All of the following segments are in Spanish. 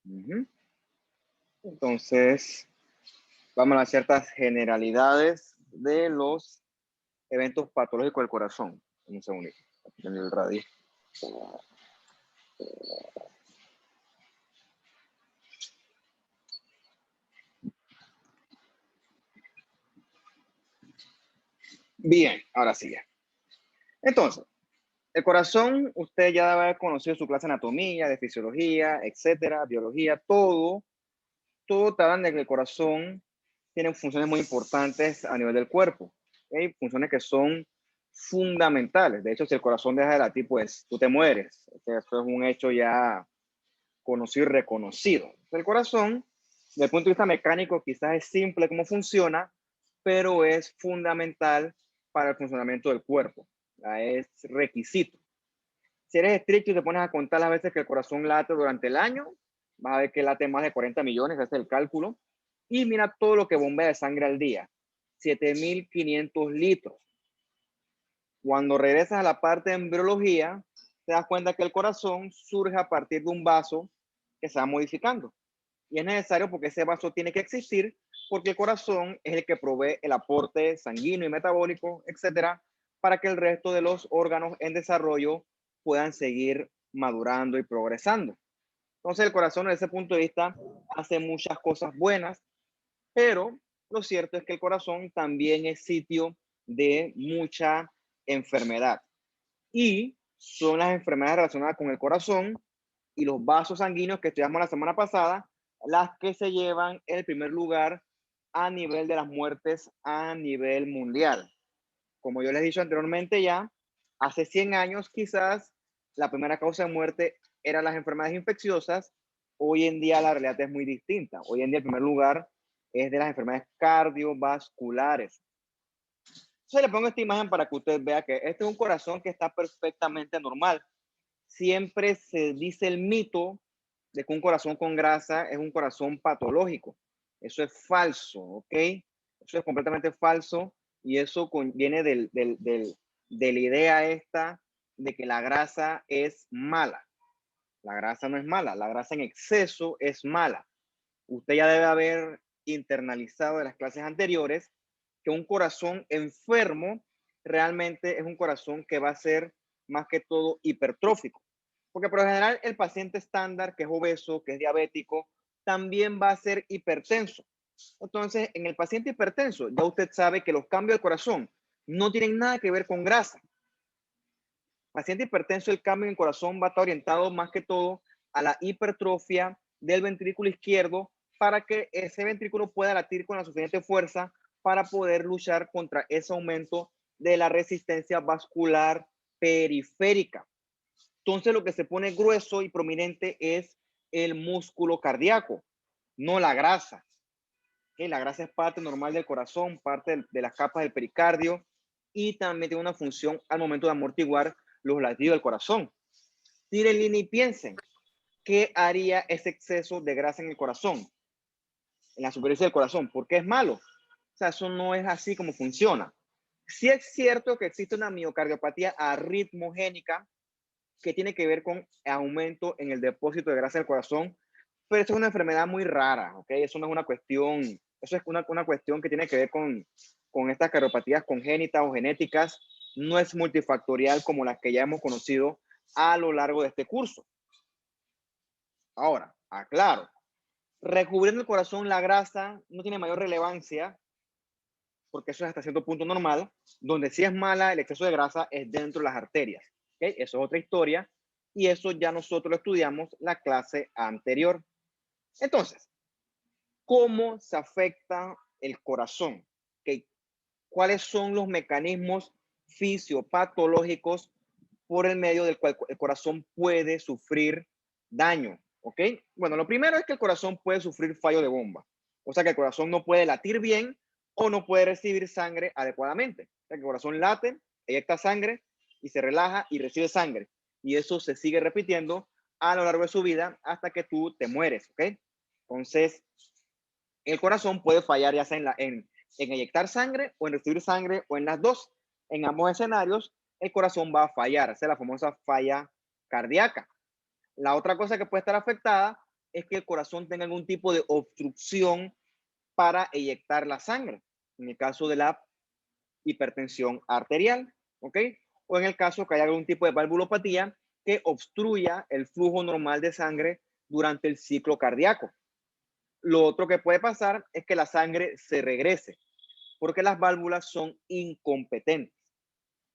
Ujú. Entonces, vamos a ciertas generalidades de los eventos patológicos del corazón. Un segundito. En el radio. Bien, ahora sí ya. Entonces, el corazón, usted ya debe haber conocido su clase de anatomía, de fisiología, etcétera, biología, todo te hablan de que el corazón tiene funciones muy importantes a nivel del cuerpo. Hay funciones que son fundamentales. De hecho, si el corazón deja de latir, pues tú te mueres. Eso es un hecho ya conocido y reconocido. El corazón, desde el punto de vista mecánico, quizás es simple cómo funciona, pero es fundamental para el funcionamiento del cuerpo. Es requisito. Si eres estricto y te pones a contar las veces que el corazón late durante el año, vas a ver que late más de 40 millones, ese es el cálculo. Y mira todo lo que bombea de sangre al día, 7.500 litros. Cuando regresas a la parte de embriología, te das cuenta que el corazón surge a partir de un vaso que se va modificando. Y es necesario porque ese vaso tiene que existir, porque el corazón es el que provee el aporte sanguíneo y metabólico, etcétera, para que el resto de los órganos en desarrollo puedan seguir madurando y progresando. Entonces, el corazón, desde ese punto de vista, hace muchas cosas buenas, pero lo cierto es que el corazón también es sitio de mucha enfermedad. Y son las enfermedades relacionadas con el corazón y los vasos sanguíneos que estudiamos la semana pasada, las que se llevan el primer lugar a nivel de las muertes a nivel mundial. Como yo les he dicho anteriormente ya, hace 100 años quizás la primera causa de muerte eran las enfermedades infecciosas. Hoy en día la realidad es muy distinta. Hoy en día el primer lugar es de las enfermedades cardiovasculares. Entonces le pongo esta imagen para que usted vea que este es un corazón que está perfectamente normal. Siempre se dice el mito de que un corazón con grasa es un corazón patológico. Eso es falso, ¿ok? Eso es completamente falso y eso viene de la idea esta de que la grasa es mala. La grasa no es mala, la grasa en exceso es mala. Usted ya debe haber internalizado de las clases anteriores que un corazón enfermo realmente es un corazón que va a ser más que todo hipertrófico. Porque por lo general el paciente estándar, que es obeso, que es diabético, también va a ser hipertenso. Entonces, en el paciente hipertenso, ya usted sabe que los cambios del corazón no tienen nada que ver con grasa. Paciente hipertenso, el cambio en el corazón va a estar orientado más que todo a la hipertrofia del ventrículo izquierdo para que ese ventrículo pueda latir con la suficiente fuerza para poder luchar contra ese aumento de la resistencia vascular periférica. Entonces lo que se pone grueso y prominente es el músculo cardíaco, no la grasa. ¿Okay? La grasa es parte normal del corazón, parte de las capas del pericardio y también tiene una función al momento de amortiguar los latidos del corazón. Tiren línea y piensen, ¿qué haría ese exceso de grasa en el corazón? En la superficie del corazón, ¿por qué es malo? O sea, eso no es así como funciona. Sí es cierto que existe una miocardiopatía arritmogénica que tiene que ver con aumento en el depósito de grasa del corazón, pero eso es una enfermedad muy rara, ¿ok? Eso no es una cuestión, eso es una cuestión que tiene que ver con estas cardiopatías congénitas o genéticas, no es multifactorial como las que ya hemos conocido a lo largo de este curso. Ahora, aclaro, recubriendo el corazón la grasa no tiene mayor relevancia porque eso es hasta cierto punto normal. Donde sí es mala el exceso de grasa es dentro de las arterias. ¿Okay? Eso es otra historia y eso ya nosotros lo estudiamos la clase anterior. Entonces, ¿cómo se afecta el corazón? ¿Okay? ¿Cuáles son los mecanismos fisiopatológicos por el medio del cual el corazón puede sufrir daño? ¿Ok? Bueno, lo primero es que el corazón puede sufrir fallo de bomba. O sea que el corazón no puede latir bien o no puede recibir sangre adecuadamente. O sea que el corazón late, eyecta sangre y se relaja y recibe sangre. Y eso se sigue repitiendo a lo largo de su vida hasta que tú te mueres. ¿Ok? Entonces, el corazón puede fallar ya sea en eyectar sangre o en recibir sangre o en las dos. En ambos escenarios, el corazón va a fallar. Esa es la famosa falla cardíaca. La otra cosa que puede estar afectada es que el corazón tenga algún tipo de obstrucción para eyectar la sangre, en el caso de la hipertensión arterial, ¿ok? O en el caso que haya algún tipo de valvulopatía que obstruya el flujo normal de sangre durante el ciclo cardíaco. Lo otro que puede pasar es que la sangre se regrese, porque las válvulas son incompetentes.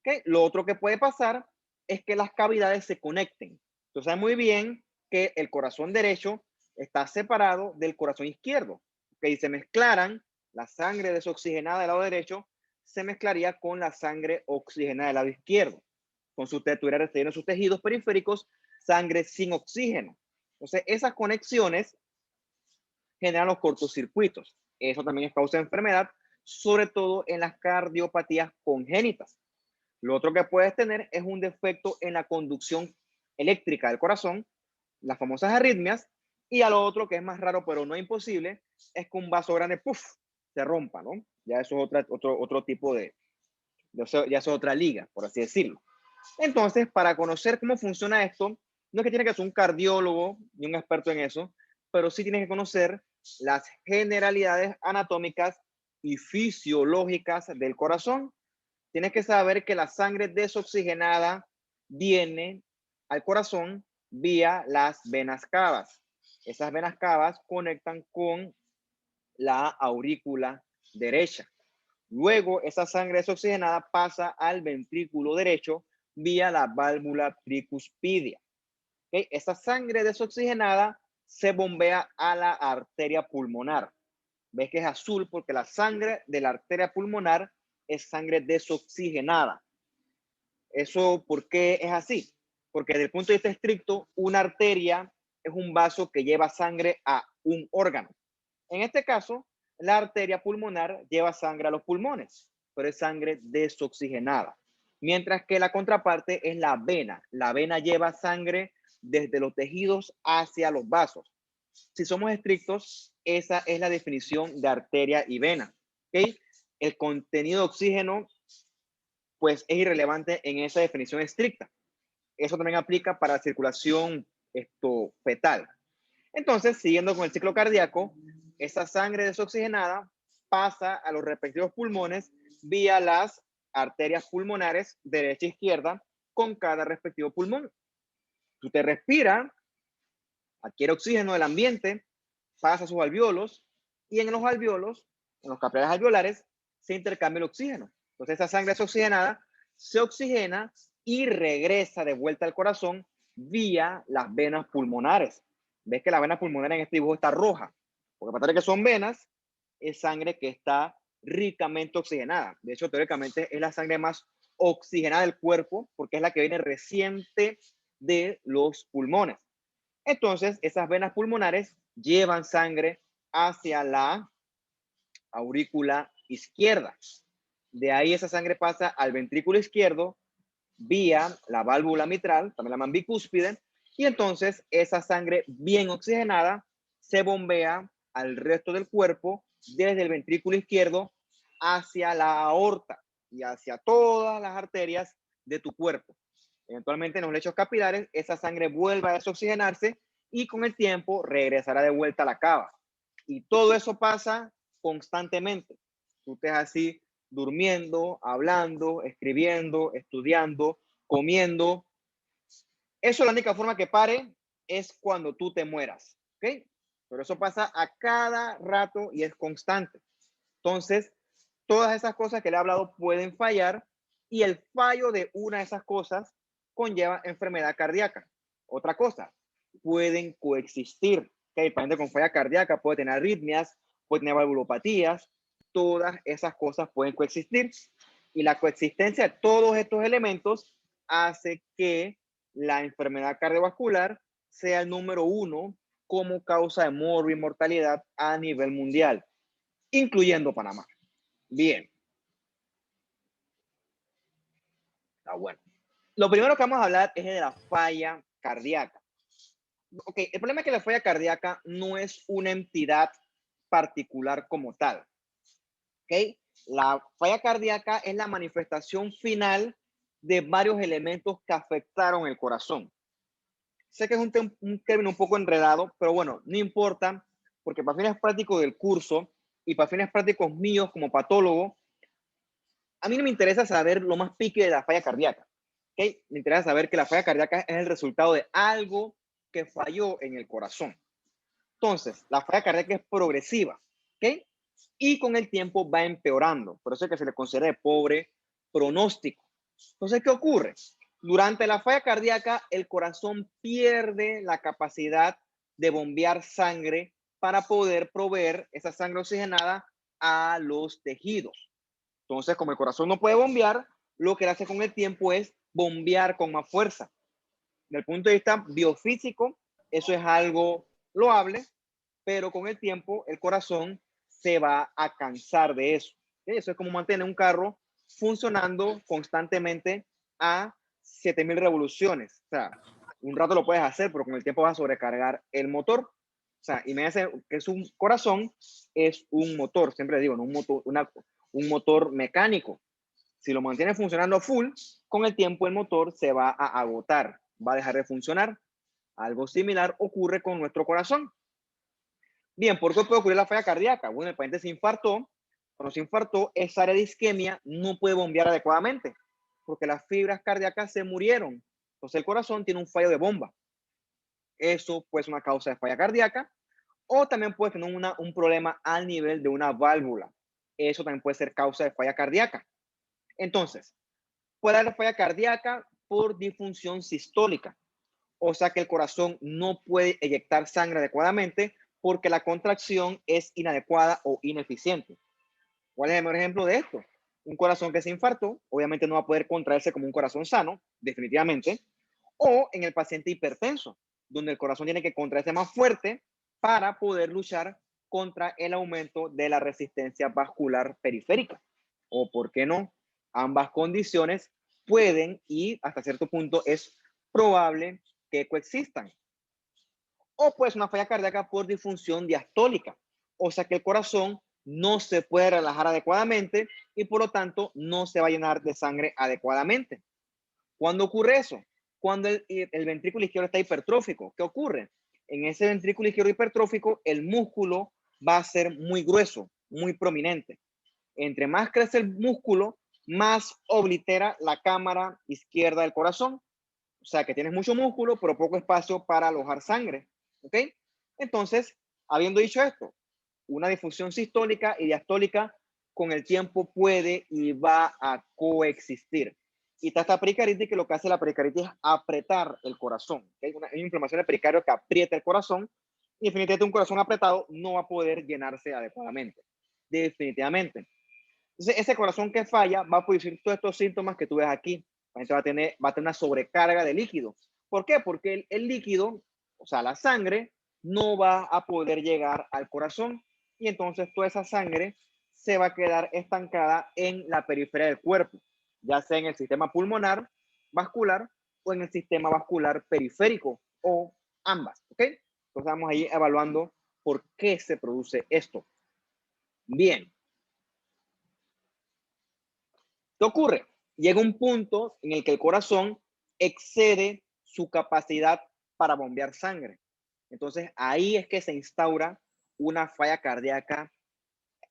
¿Okay? Lo otro que puede pasar es que las cavidades se conecten. Entonces, sabe muy bien que el corazón derecho está separado del corazón izquierdo. ¿Okay? Y se mezclaran la sangre desoxigenada del lado derecho, se mezclaría con la sangre oxigenada del lado izquierdo. Entonces, usted tuviera recibiendo en sus tejidos periféricos sangre sin oxígeno. Entonces, esas conexiones generan los cortocircuitos. Eso también es causa de enfermedad, sobre todo en las cardiopatías congénitas. Lo otro que puedes tener es un defecto en la conducción eléctrica del corazón, las famosas arritmias, y a lo otro que es más raro, pero no imposible, es que un vaso grande, ¡puf!, se rompa, ¿no? Ya eso es otro tipo ya eso es otra liga, por así decirlo. Entonces, para conocer cómo funciona esto, no es que tiene que ser un cardiólogo ni un experto en eso, pero sí tienes que conocer las generalidades anatómicas y fisiológicas del corazón. Tienes que saber que la sangre desoxigenada viene al corazón vía las venas cavas. Esas venas cavas conectan con la aurícula derecha. Luego, esa sangre desoxigenada pasa al ventrículo derecho vía la válvula tricuspidia. ¿Okay? Esa sangre desoxigenada se bombea a la arteria pulmonar. Ves que es azul porque la sangre de la arteria pulmonar es sangre desoxigenada. ¿Eso por qué es así? Porque desde el punto de vista estricto, una arteria es un vaso que lleva sangre a un órgano. En este caso, la arteria pulmonar lleva sangre a los pulmones, pero es sangre desoxigenada. Mientras que la contraparte es la vena. La vena lleva sangre desde los tejidos hacia los vasos. Si somos estrictos, esa es la definición de arteria y vena. ¿Okay? El contenido de oxígeno pues es irrelevante en esa definición estricta. Eso también aplica para la circulación fetal. Entonces, siguiendo con el ciclo cardíaco, esa sangre desoxigenada pasa a los respectivos pulmones vía las arterias pulmonares derecha e izquierda con cada respectivo pulmón. Tú te respiras, adquiere oxígeno del ambiente, pasa a sus alvéolos y en los alvéolos, en los capilares alveolares, se intercambia el oxígeno. Entonces esa sangre desoxigenada se oxigena y regresa de vuelta al corazón vía las venas pulmonares. Ves que la vena pulmonar en este dibujo está roja, porque a pesar de que son venas, es sangre que está ricamente oxigenada. De hecho, teóricamente es la sangre más oxigenada del cuerpo porque es la que viene reciente de los pulmones. Entonces, esas venas pulmonares llevan sangre hacia la aurícula izquierda. De ahí esa sangre pasa al ventrículo izquierdo vía la válvula mitral, también la llaman bicúspide, y entonces esa sangre bien oxigenada se bombea al resto del cuerpo desde el ventrículo izquierdo hacia la aorta y hacia todas las arterias de tu cuerpo. Eventualmente en los lechos capilares esa sangre vuelve a desoxigenarse y con el tiempo regresará de vuelta a la cava. Y todo eso pasa constantemente. Tú estés así durmiendo, hablando, escribiendo, estudiando, comiendo. Eso la única forma que pare es cuando tú te mueras, ¿ok? Pero eso pasa a cada rato y es constante. Entonces, todas esas cosas que le he hablado pueden fallar y el fallo de una de esas cosas conlleva enfermedad cardíaca. Otra cosa, pueden coexistir. ¿Okay? El paciente con falla cardíaca puede tener arritmias, puede tener valvulopatías, todas esas cosas pueden coexistir. Y la coexistencia de todos estos elementos hace que la enfermedad cardiovascular sea el número 1 como causa de morbi y mortalidad a nivel mundial, incluyendo Panamá. Bien, está bueno. Lo primero que vamos a hablar es de la falla cardíaca. Ok, el problema es que la falla cardíaca no es una entidad particular como tal. Ok, la falla cardíaca es la manifestación final de varios elementos que afectaron el corazón. Sé que es un término un poco enredado, pero bueno, no importa, porque para fines prácticos del curso y para fines prácticos míos como patólogo, a mí no me interesa saber lo más pique de la falla cardíaca. ¿Okay? Me interesa saber que la falla cardíaca es el resultado de algo que falló en el corazón. Entonces, la falla cardíaca es progresiva, ¿ok? Y con el tiempo va empeorando. Por eso es que se le considera de pobre pronóstico. Entonces, ¿qué ocurre? Durante la falla cardíaca, el corazón pierde la capacidad de bombear sangre para poder proveer esa sangre oxigenada a los tejidos. Entonces, como el corazón no puede bombear, lo que hace con el tiempo es bombear con más fuerza. Desde el punto de vista biofísico, eso es algo loable, pero con el tiempo el corazón se va a cansar de eso. ¿Sí? Eso es como mantener un carro funcionando constantemente a 7000 revoluciones. O sea, un rato lo puedes hacer, pero con el tiempo vas a sobrecargar el motor. O sea, imagínense que es un corazón, es un motor, siempre digo, ¿no? Un motor mecánico. Si lo mantiene funcionando full, con el tiempo el motor se va a agotar, va a dejar de funcionar. Algo similar ocurre con nuestro corazón. Bien, ¿por qué puede ocurrir la falla cardíaca? Bueno, el paciente se infartó. Cuando se infartó, esa área de isquemia no puede bombear adecuadamente porque las fibras cardíacas se murieron. Entonces el corazón tiene un fallo de bomba. Eso puede ser una causa de falla cardíaca o también puede tener un problema al nivel de una válvula. Eso también puede ser causa de falla cardíaca. Entonces, puede haber falla cardíaca por disfunción sistólica. O sea que el corazón no puede eyectar sangre adecuadamente porque la contracción es inadecuada o ineficiente. ¿Cuál es el mejor ejemplo de esto? Un corazón que se infartó, obviamente no va a poder contraerse como un corazón sano, definitivamente, o en el paciente hipertenso, donde el corazón tiene que contraerse más fuerte para poder luchar contra el aumento de la resistencia vascular periférica. O, ¿por qué no? Ambas condiciones pueden y hasta cierto punto es probable que coexistan. O pues una falla cardíaca por disfunción diastólica, o sea que el corazón no se puede relajar adecuadamente y por lo tanto no se va a llenar de sangre adecuadamente. ¿Cuándo ocurre eso? Cuando el ventrículo izquierdo está hipertrófico. ¿Qué ocurre? En ese ventrículo izquierdo hipertrófico, el músculo va a ser muy grueso, muy prominente. Entre más crece el músculo, más oblitera la cámara izquierda del corazón. O sea que tienes mucho músculo, pero poco espacio para alojar sangre. ¿Ok? Entonces, habiendo dicho esto, una difusión sistólica y diastólica con el tiempo puede y va a coexistir. Y está esta pericaritis que lo que hace la pericaritis es apretar el corazón. ¿Okay? Una inflamación del pericardio que aprieta el corazón y definitivamente un corazón apretado no va a poder llenarse adecuadamente. Definitivamente. Entonces, ese corazón que falla va a producir todos estos síntomas que tú ves aquí. Va a tener una sobrecarga de líquido. ¿Por qué? Porque el líquido, o sea, la sangre, no va a poder llegar al corazón y entonces toda esa sangre se va a quedar estancada en la periferia del cuerpo, ya sea en el sistema pulmonar, vascular o en el sistema vascular periférico o ambas. ¿Ok? Entonces vamos ahí evaluando por qué se produce esto. Bien. ¿Qué ocurre? Llega un punto en el que el corazón excede su capacidad para bombear sangre. Entonces ahí es que se instaura una falla cardíaca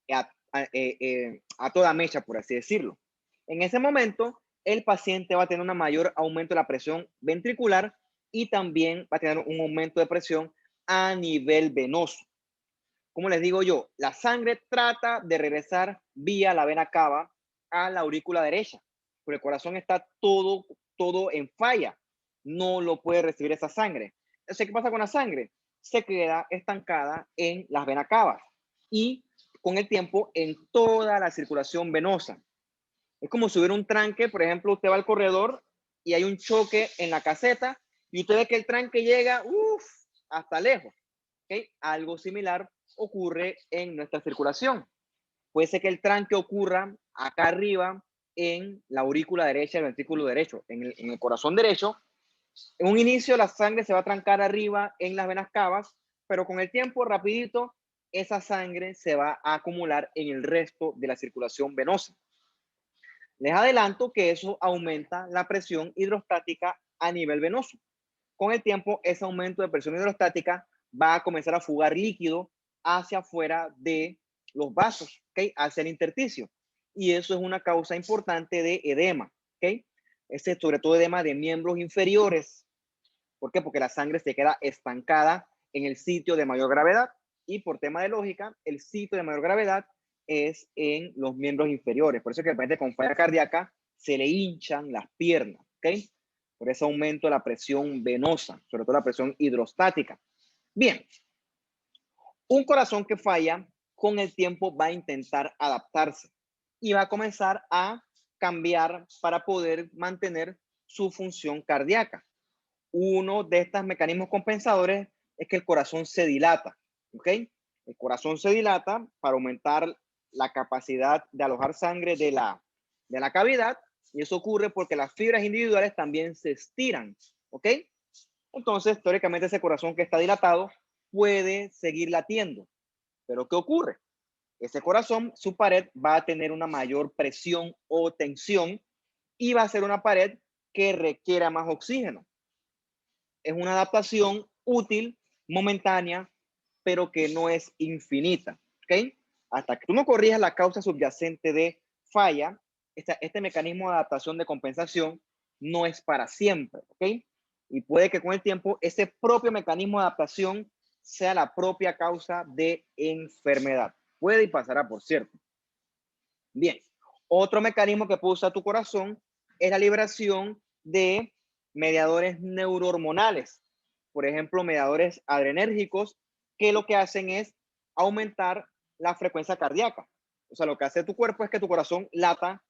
a toda mecha, por así decirlo. En ese momento, el paciente va a tener un mayor aumento de la presión ventricular y también va a tener un aumento de presión a nivel venoso. Como les digo yo, la sangre trata de regresar vía la vena cava a la aurícula derecha, pero el corazón está todo en falla, no lo puede recibir esa sangre. Entonces, ¿qué pasa con la sangre? Se queda estancada en las venas cavas y con el tiempo en toda la circulación venosa. Es como si hubiera un tranque, por ejemplo, usted va al corredor y hay un choque en la caseta y usted ve que el tranque llega hasta lejos. ¿Okay? Algo similar ocurre en nuestra circulación. Puede ser que el tranque ocurra acá arriba en la aurícula derecha del ventrículo derecho, en el corazón derecho. En un inicio la sangre se va a trancar arriba en las venas cavas, pero con el tiempo rapidito esa sangre se va a acumular en el resto de la circulación venosa. Les adelanto que eso aumenta la presión hidrostática a nivel venoso. con el tiempo ese aumento de presión hidrostática va a comenzar a fugar líquido hacia afuera de los vasos, ¿ok? Hacia el intersticio. Y eso es una causa importante de edema, ¿ok? Ese sobre todo edema de miembros inferiores. ¿Por qué? Porque la sangre se queda estancada en el sitio de mayor gravedad y por tema de lógica, el sitio de mayor gravedad es en los miembros inferiores. Por eso es que el paciente con falla cardíaca se le hinchan las piernas, ¿ok? Por ese aumento de la presión venosa, sobre todo la presión hidrostática. Bien, un corazón que falla con el tiempo va a intentar adaptarse y va a comenzar a cambiar para poder mantener su función cardíaca. Uno de estos mecanismos compensadores es que el corazón se dilata, ¿ok? El corazón se dilata para aumentar la capacidad de alojar sangre de la cavidad y eso ocurre porque las fibras individuales también se estiran, ¿ok? Entonces, teóricamente ese corazón que está dilatado puede seguir latiendo, pero ¿qué ocurre? Ese corazón, su pared va a tener una mayor presión o tensión y va a ser una pared que requiera más oxígeno. Es una adaptación útil, momentánea, pero que no es infinita, ¿ok? Hasta que tú no corrijas la causa subyacente de falla, este mecanismo de adaptación de compensación no es para siempre, ¿ok? Y puede que con el tiempo ese propio mecanismo de adaptación sea la propia causa de enfermedad. Puede y pasará, por cierto. Bien, otro mecanismo que puede usar tu corazón es la liberación de mediadores neurohormonales, por ejemplo, mediadores adrenérgicos, que lo que hacen es aumentar la frecuencia cardíaca. O sea, lo que hace tu cuerpo es que tu corazón lata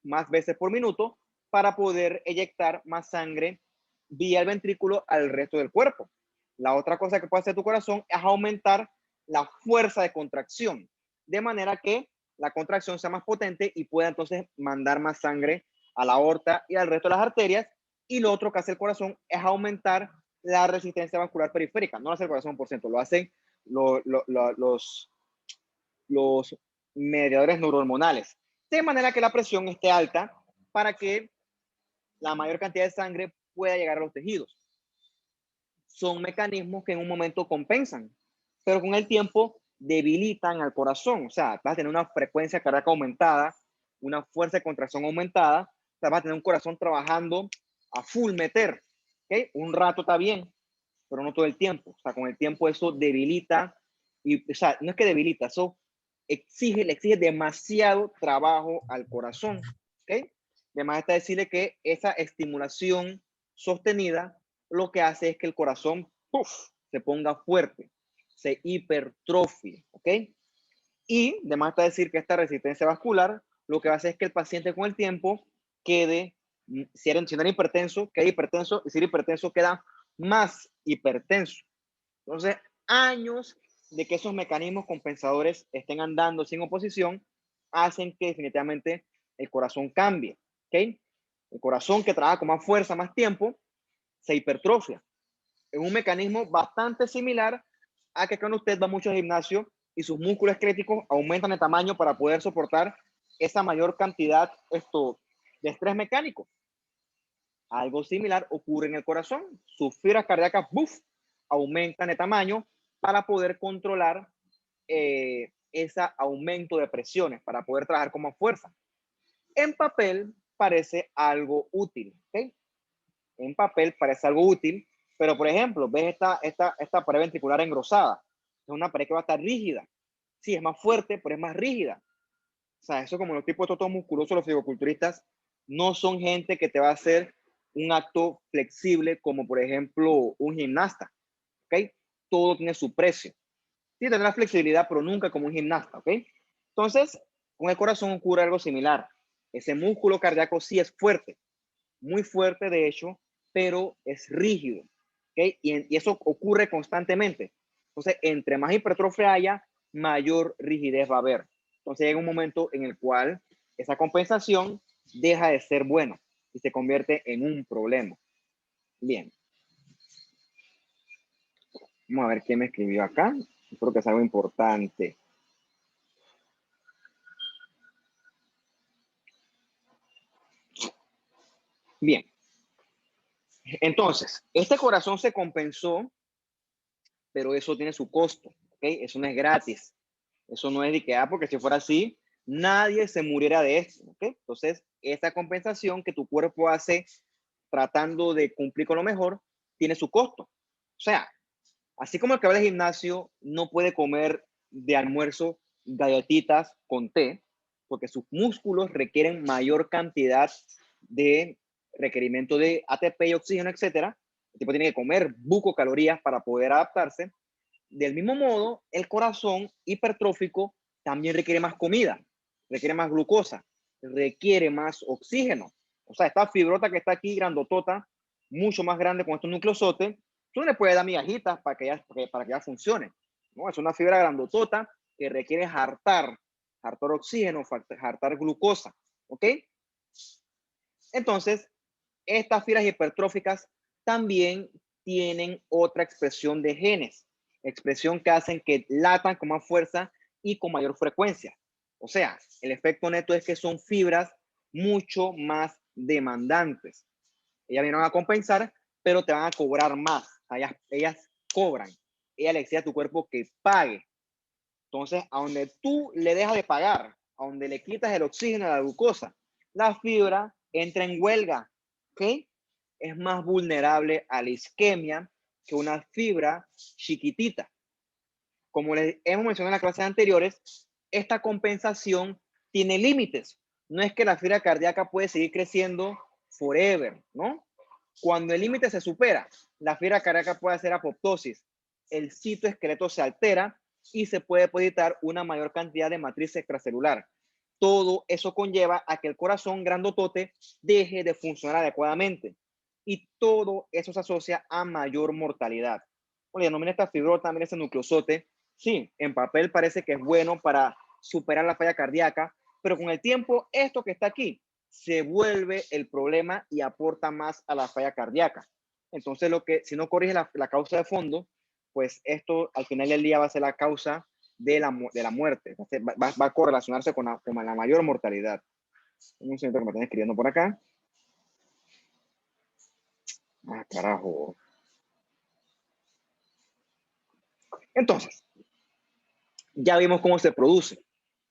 más veces por minuto para poder eyectar más sangre vía el ventrículo al resto del cuerpo. La otra cosa que puede hacer tu corazón es aumentar la fuerza de contracción, de manera que la contracción sea más potente y pueda entonces mandar más sangre a la aorta y al resto de las arterias. Y lo otro que hace el corazón es aumentar la resistencia vascular periférica. No lo hace el corazón por ciento, lo hacen los mediadores neurohormonales. De manera que la presión esté alta para que la mayor cantidad de sangre pueda llegar a los tejidos. Son mecanismos que en un momento compensan, pero con el tiempo debilitan al corazón. O sea, vas a tener una frecuencia cardíaca aumentada, una fuerza de contracción aumentada, o sea, vas a tener un corazón trabajando a full meter. ¿Okay? Un rato está bien, pero no todo el tiempo. O sea, con el tiempo eso debilita, y, o sea, no es que debilita, eso le exige demasiado trabajo al corazón. ¿Ok? Además está decirle que esa estimulación sostenida lo que hace es que el corazón ¡puf!, se ponga fuerte, se hipertrofie, ¿ok? Y además está decir que esta resistencia vascular lo que hace es que el paciente con el tiempo quede, si era hipertenso, queda hipertenso, y si era hipertenso queda más hipertenso. Entonces, años de que esos mecanismos compensadores estén andando sin oposición hacen que definitivamente el corazón cambie, ¿ok? El corazón que trabaja con más fuerza, más tiempo, se hipertrofia. Es un mecanismo bastante similar a que cuando usted va mucho al gimnasio y sus músculos esqueléticos aumentan de tamaño para poder soportar esa mayor cantidad de estrés mecánico. Algo similar ocurre en el corazón. Sus fibras cardíacas aumentan de tamaño para poder controlar ese aumento de presiones, para poder trabajar con más fuerza. En papel parece algo útil, ¿ok? En papel parece algo útil, pero por ejemplo, ves esta pared ventricular engrosada. Es una pared que va a estar rígida. Sí, es más fuerte, pero es más rígida. O sea, eso como los tipos de todos musculosos, los fisicoculturistas, no son gente que te va a hacer un acto flexible como por ejemplo un gimnasta, ¿ok? Todo tiene su precio. Sí, tendrá flexibilidad, pero nunca como un gimnasta, ¿ok? Entonces, con el corazón ocurre algo similar. Ese músculo cardíaco sí es fuerte, muy fuerte de hecho, pero es rígido, ¿ok? Y eso ocurre constantemente. Entonces, entre más hipertrofia haya, mayor rigidez va a haber. Entonces llega un momento en el cual esa compensación deja de ser buena y se convierte en un problema. Bien. Vamos a ver quién me escribió acá. Espero que es algo importante. Bien. Entonces, este corazón se compensó, pero eso tiene su costo, ¿ok? Eso no es gratis. Eso no es de que, porque si fuera así, nadie se muriera de esto, ¿ok? Entonces, esta compensación que tu cuerpo hace tratando de cumplir con lo mejor, tiene su costo. O sea, así como el que va al gimnasio no puede comer de almuerzo galletitas con té, porque sus músculos requieren mayor cantidad de requerimiento de ATP y oxígeno, etcétera. El tipo tiene que comer buco calorías para poder adaptarse. Del mismo modo, el corazón hipertrófico también requiere más comida, requiere más glucosa, requiere más oxígeno. O sea, esta fibrota que está aquí, grandotota, mucho más grande con estos nucleosotes, tú no le puedes dar migajitas para que ya funcione. ¿No? Es una fibra grandotota que requiere hartar oxígeno, hartar glucosa. ¿Ok? Entonces, estas fibras hipertróficas también tienen otra expresión de genes, expresión que hacen que latan con más fuerza y con mayor frecuencia. O sea, el efecto neto es que son fibras mucho más demandantes. Ellas vienen a compensar, pero te van a cobrar más. O sea, ellas cobran. Ella le exige a tu cuerpo que pague. Entonces, a donde tú le dejas de pagar, a donde le quitas el oxígeno a la glucosa, la fibra entra en huelga, ¿ok? Es más vulnerable a la isquemia que una fibra chiquitita. Como les hemos mencionado en las clases anteriores, esta compensación tiene límites. No es que la fibra cardíaca puede seguir creciendo forever, ¿no? Cuando el límite se supera, la fibra cardíaca puede hacer apoptosis, el citoesqueleto se altera y se puede depositar una mayor cantidad de matriz extracelular. Todo eso conlleva a que el corazón grandotote deje de funcionar adecuadamente y todo eso se asocia a mayor mortalidad. Oye, no, mira esta fibrota, mira ese nucleosote. Sí, en papel parece que es bueno para superar la falla cardíaca, pero con el tiempo esto que está aquí se vuelve el problema y aporta más a la falla cardíaca. Entonces, si no corrige la causa de fondo, pues esto al final del día va a ser la causa de la muerte. Va a correlacionarse con la mayor mortalidad. Un segundo que me están escribiendo por acá. Ah, carajo. Entonces, ya vimos cómo se produce.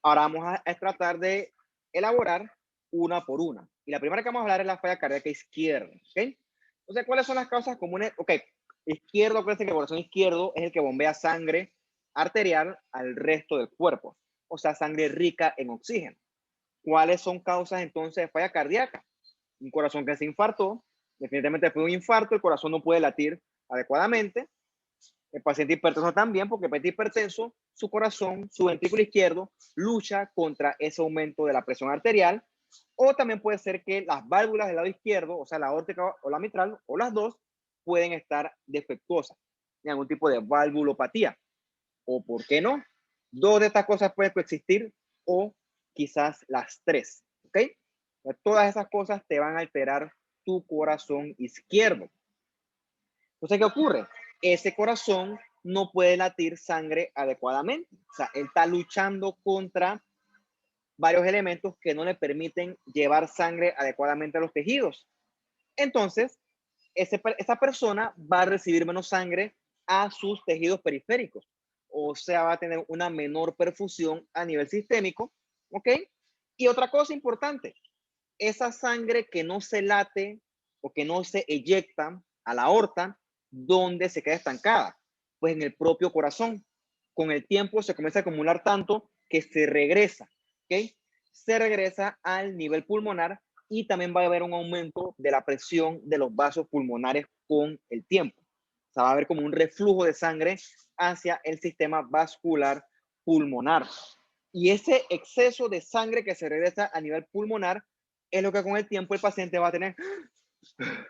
Ahora vamos a tratar de elaborar una por una. Y la primera que vamos a hablar es la falla cardíaca izquierda. ¿Okay? Entonces, ¿cuáles son las causas comunes? Ok, izquierdo, acuérdense que el corazón izquierdo es el que bombea sangre arterial al resto del cuerpo. O sea, sangre rica en oxígeno. ¿Cuáles son causas entonces de falla cardíaca? Un corazón que se infartó, definitivamente después de un infarto, el corazón no puede latir adecuadamente. El paciente hipertenso también, porque el paciente hipertenso, su corazón, su ventrículo izquierdo, lucha contra ese aumento de la presión arterial. O también puede ser que las válvulas del lado izquierdo, o sea, la aórtica o la mitral, o las dos, pueden estar defectuosas en algún tipo de valvulopatía. O, ¿por qué no? Dos de estas cosas pueden coexistir o quizás las tres. ¿Ok? Todas esas cosas te van a alterar tu corazón izquierdo. Entonces, ¿qué ocurre? Ese corazón no puede latir sangre adecuadamente. O sea, él está luchando contra varios elementos que no le permiten llevar sangre adecuadamente a los tejidos. Entonces, esa persona va a recibir menos sangre a sus tejidos periféricos. O sea, va a tener una menor perfusión a nivel sistémico. ¿Ok? Y otra cosa importante, esa sangre que no se late o que no se eyecta a la aorta, ¿dónde se queda estancada? Pues en el propio corazón. Con el tiempo se comienza a acumular tanto que se regresa, ¿ok? Se regresa al nivel pulmonar y también va a haber un aumento de la presión de los vasos pulmonares con el tiempo. O sea, va a haber como un reflujo de sangre hacia el sistema vascular pulmonar. Y ese exceso de sangre que se regresa a nivel pulmonar es lo que con el tiempo el paciente va a tener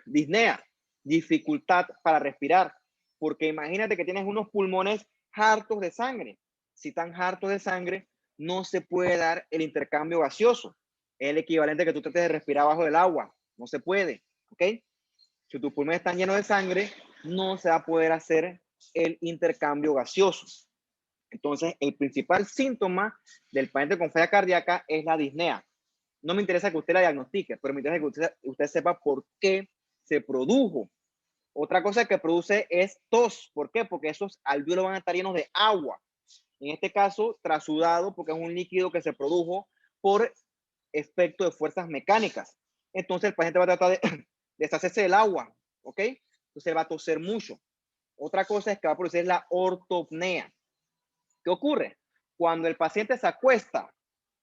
disnea, dificultad para respirar, porque imagínate que tienes unos pulmones hartos de sangre. Si están hartos de sangre, no se puede dar el intercambio gaseoso. Es el equivalente a que tú trates de respirar bajo del agua. No se puede, ¿ok? Si tus pulmones están llenos de sangre, no se va a poder hacer el intercambio gaseoso. Entonces, el principal síntoma del paciente con falla cardíaca es la disnea. No me interesa que usted la diagnostique, pero me interesa que usted sepa por qué se produjo Otra cosa que produce es tos. ¿Por qué? Porque esos alvéolos van a estar llenos de agua. En este caso, trasudado, porque es un líquido que se produjo por efecto de fuerzas mecánicas. Entonces el paciente va a tratar de deshacerse del agua, ¿ok? Entonces va a toser mucho. Otra cosa es que va a producir la ortopnea. ¿Qué ocurre? Cuando el paciente se acuesta,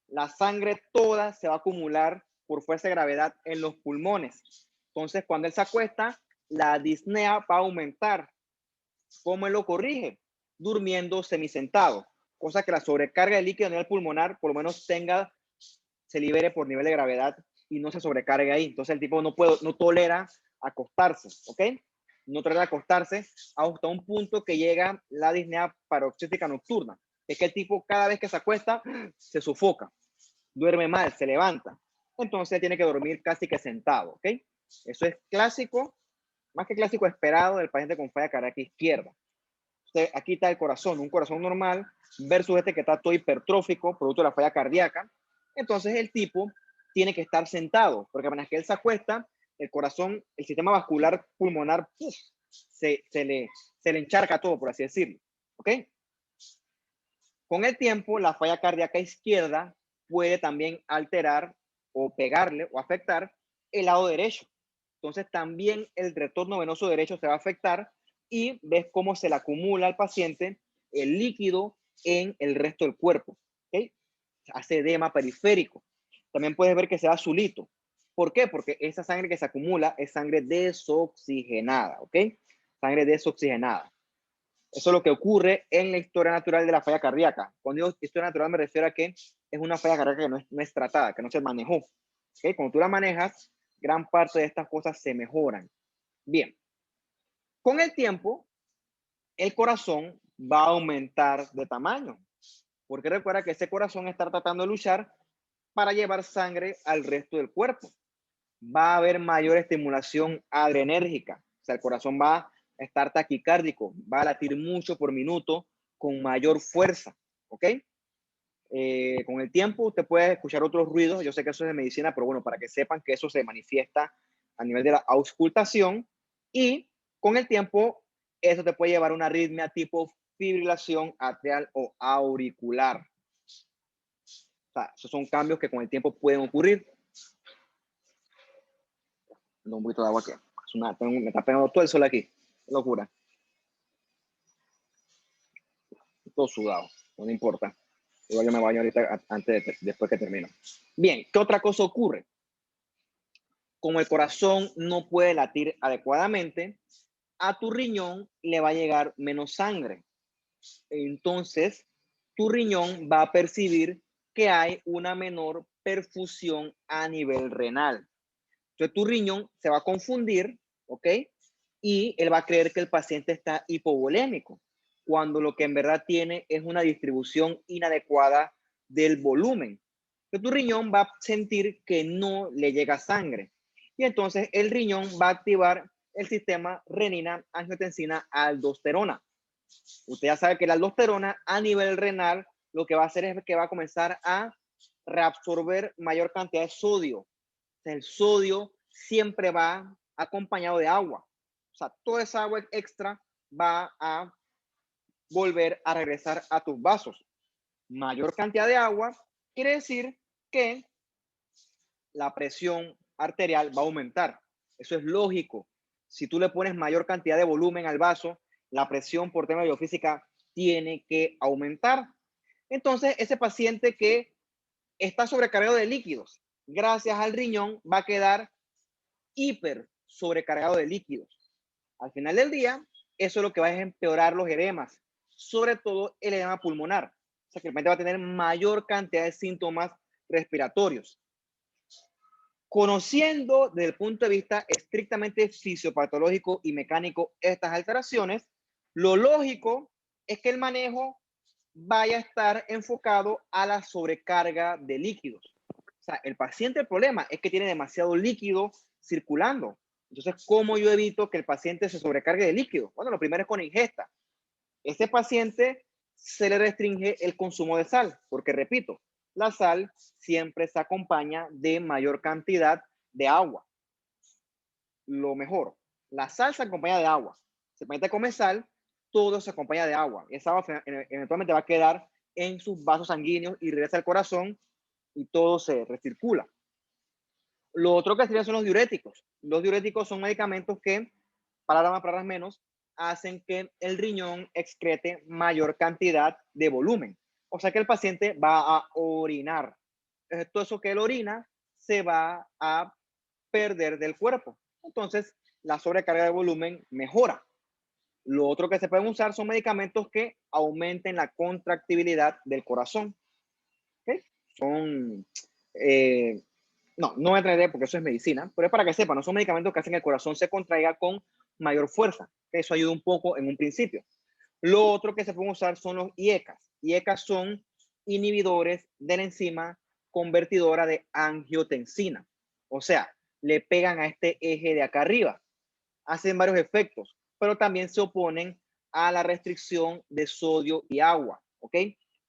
la sangre toda se va a acumular por fuerza de gravedad en los pulmones. Entonces, cuando él se acuesta, la disnea va a aumentar. ¿Cómo él lo corrige? Durmiendo semisentado, cosa que la sobrecarga de líquido a nivel pulmonar por lo menos se libere por nivel de gravedad y no se sobrecargue ahí. Entonces el tipo no tolera acostarse, ¿ok? No tolera acostarse hasta un punto que llega la disnea paroxística nocturna. Es que el tipo cada vez que se acuesta se sofoca, duerme mal, se levanta. Entonces tiene que dormir casi que sentado, ¿ok? Eso es clásico, más que clásico, esperado del paciente con falla cardíaca izquierda. Entonces, aquí está el corazón, un corazón normal versus este que está todo hipertrófico, producto de la falla cardíaca. Entonces el tipo tiene que estar sentado, porque apenas que él se acuesta, el corazón, el sistema vascular pulmonar, ¡puf!, se le encharca todo, por así decirlo. ¿Ok? Con el tiempo, la falla cardíaca izquierda puede también alterar o pegarle o afectar el lado derecho. Entonces también el retorno venoso derecho se va a afectar y ves cómo se le acumula al paciente el líquido en el resto del cuerpo. ¿Okay? Hace edema periférico. También puedes ver que se va azulito. ¿Por qué? Porque esa sangre que se acumula es sangre desoxigenada. ¿Ok? Sangre desoxigenada. Eso es lo que ocurre en la historia natural de la falla cardíaca. Cuando digo historia natural me refiero a que es una falla cardíaca que no es tratada, que no se manejó. ¿Okay? Cuando tú la manejas, gran parte de estas cosas se mejoran. Bien, con el tiempo, el corazón va a aumentar de tamaño, porque recuerda que ese corazón está tratando de luchar para llevar sangre al resto del cuerpo. Va a haber mayor estimulación adrenérgica, o sea, el corazón va a estar taquicárdico, va a latir mucho por minuto con mayor fuerza, ¿ok? Con el tiempo usted puede escuchar otros ruidos, yo sé que eso es de medicina, pero bueno, para que sepan que eso se manifiesta a nivel de la auscultación y con el tiempo eso te puede llevar a una arritmia tipo fibrilación atrial o auricular. O sea, esos son cambios que con el tiempo pueden ocurrir. Un poquito de agua aquí. Me está pegando todo el sol aquí. Qué locura. Todo sudado, no importa. Igual yo me baño ahorita después que termino. Bien, ¿qué otra cosa ocurre? Como el corazón no puede latir adecuadamente, a tu riñón le va a llegar menos sangre. Entonces, tu riñón va a percibir que hay una menor perfusión a nivel renal. Entonces, tu riñón se va a confundir, ¿ok? Y él va a creer que el paciente está hipovolémico, cuando lo que en verdad tiene es una distribución inadecuada del volumen. Entonces, tu riñón va a sentir que no le llega sangre. Y entonces el riñón va a activar el sistema renina-angiotensina-aldosterona. Usted ya sabe que la aldosterona a nivel renal lo que va a hacer es que va a comenzar a reabsorber mayor cantidad de sodio. O sea, el sodio siempre va acompañado de agua. O sea, toda esa agua extra va a volver a regresar a tus vasos. Mayor cantidad de agua quiere decir que la presión arterial va a aumentar. Eso es lógico. Si tú le pones mayor cantidad de volumen al vaso, la presión por tema de biofísica tiene que aumentar. Entonces, ese paciente que está sobrecargado de líquidos, gracias al riñón, va a quedar hiper sobrecargado de líquidos. Al final del día, eso es lo que va a empeorar los edemas, sobre todo el edema pulmonar. O sea, que el paciente va a tener mayor cantidad de síntomas respiratorios. Conociendo desde el punto de vista estrictamente fisiopatológico y mecánico estas alteraciones, lo lógico es que el manejo vaya a estar enfocado a la sobrecarga de líquidos. O sea, el paciente, el problema es que tiene demasiado líquido circulando. Entonces, ¿cómo yo evito que el paciente se sobrecargue de líquido? Bueno, lo primero es con ingesta. Este paciente se le restringe el consumo de sal, porque repito, la sal siempre se acompaña de mayor cantidad de agua. Lo mejor. La sal se acompaña de agua. Se mete come sal, todo se acompaña de agua. Esa agua eventualmente va a quedar en sus vasos sanguíneos y regresa al corazón y todo se recircula. Lo otro que serían son los diuréticos. Los diuréticos son medicamentos que, palabras más, palabras menos, hacen que el riñón excrete mayor cantidad de volumen. O sea que el paciente va a orinar. Todo eso que él orina se va a perder del cuerpo. Entonces, la sobrecarga de volumen mejora. Lo otro que se pueden usar son medicamentos que aumenten la contractibilidad del corazón. ¿Okay? Son, no voy a entrar porque eso es medicina, pero es para que sepan, no son medicamentos que hacen que el corazón se contraiga con mayor fuerza. Eso ayuda un poco en un principio. Lo otro que se pueden usar son los IECAs. IECAs son inhibidores de la enzima convertidora de angiotensina. O sea, le pegan a este eje de acá arriba. Hacen varios efectos, pero también se oponen a la restricción de sodio y agua. ¿Ok?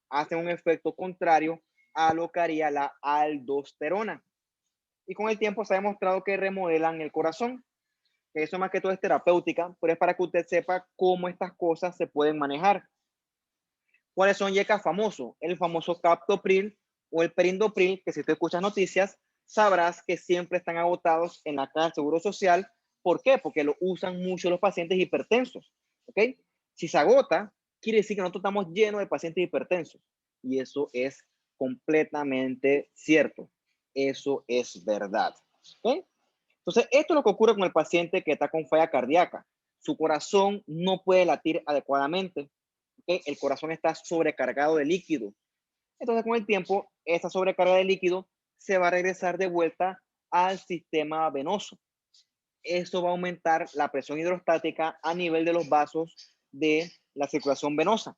Hacen un efecto contrario a lo que haría la aldosterona. Y con el tiempo se ha demostrado que remodelan el corazón. Eso más que todo es terapéutica, pero es para que usted sepa cómo estas cosas se pueden manejar. ¿Cuáles son YECA famosos? El famoso captopril o el perindopril, que si tú escuchas noticias, sabrás que siempre están agotados en la caja de Seguro Social. ¿Por qué? Porque lo usan mucho los pacientes hipertensos. ¿Ok? Si se agota, quiere decir que nosotros estamos llenos de pacientes hipertensos. Y eso es completamente cierto. Eso es verdad. ¿Ok? Entonces, esto es lo que ocurre con el paciente que está con falla cardíaca. Su corazón no puede latir adecuadamente. ¿Okay? El corazón está sobrecargado de líquido. Entonces, con el tiempo, esa sobrecarga de líquido se va a regresar de vuelta al sistema venoso. Esto va a aumentar la presión hidrostática a nivel de los vasos de la circulación venosa.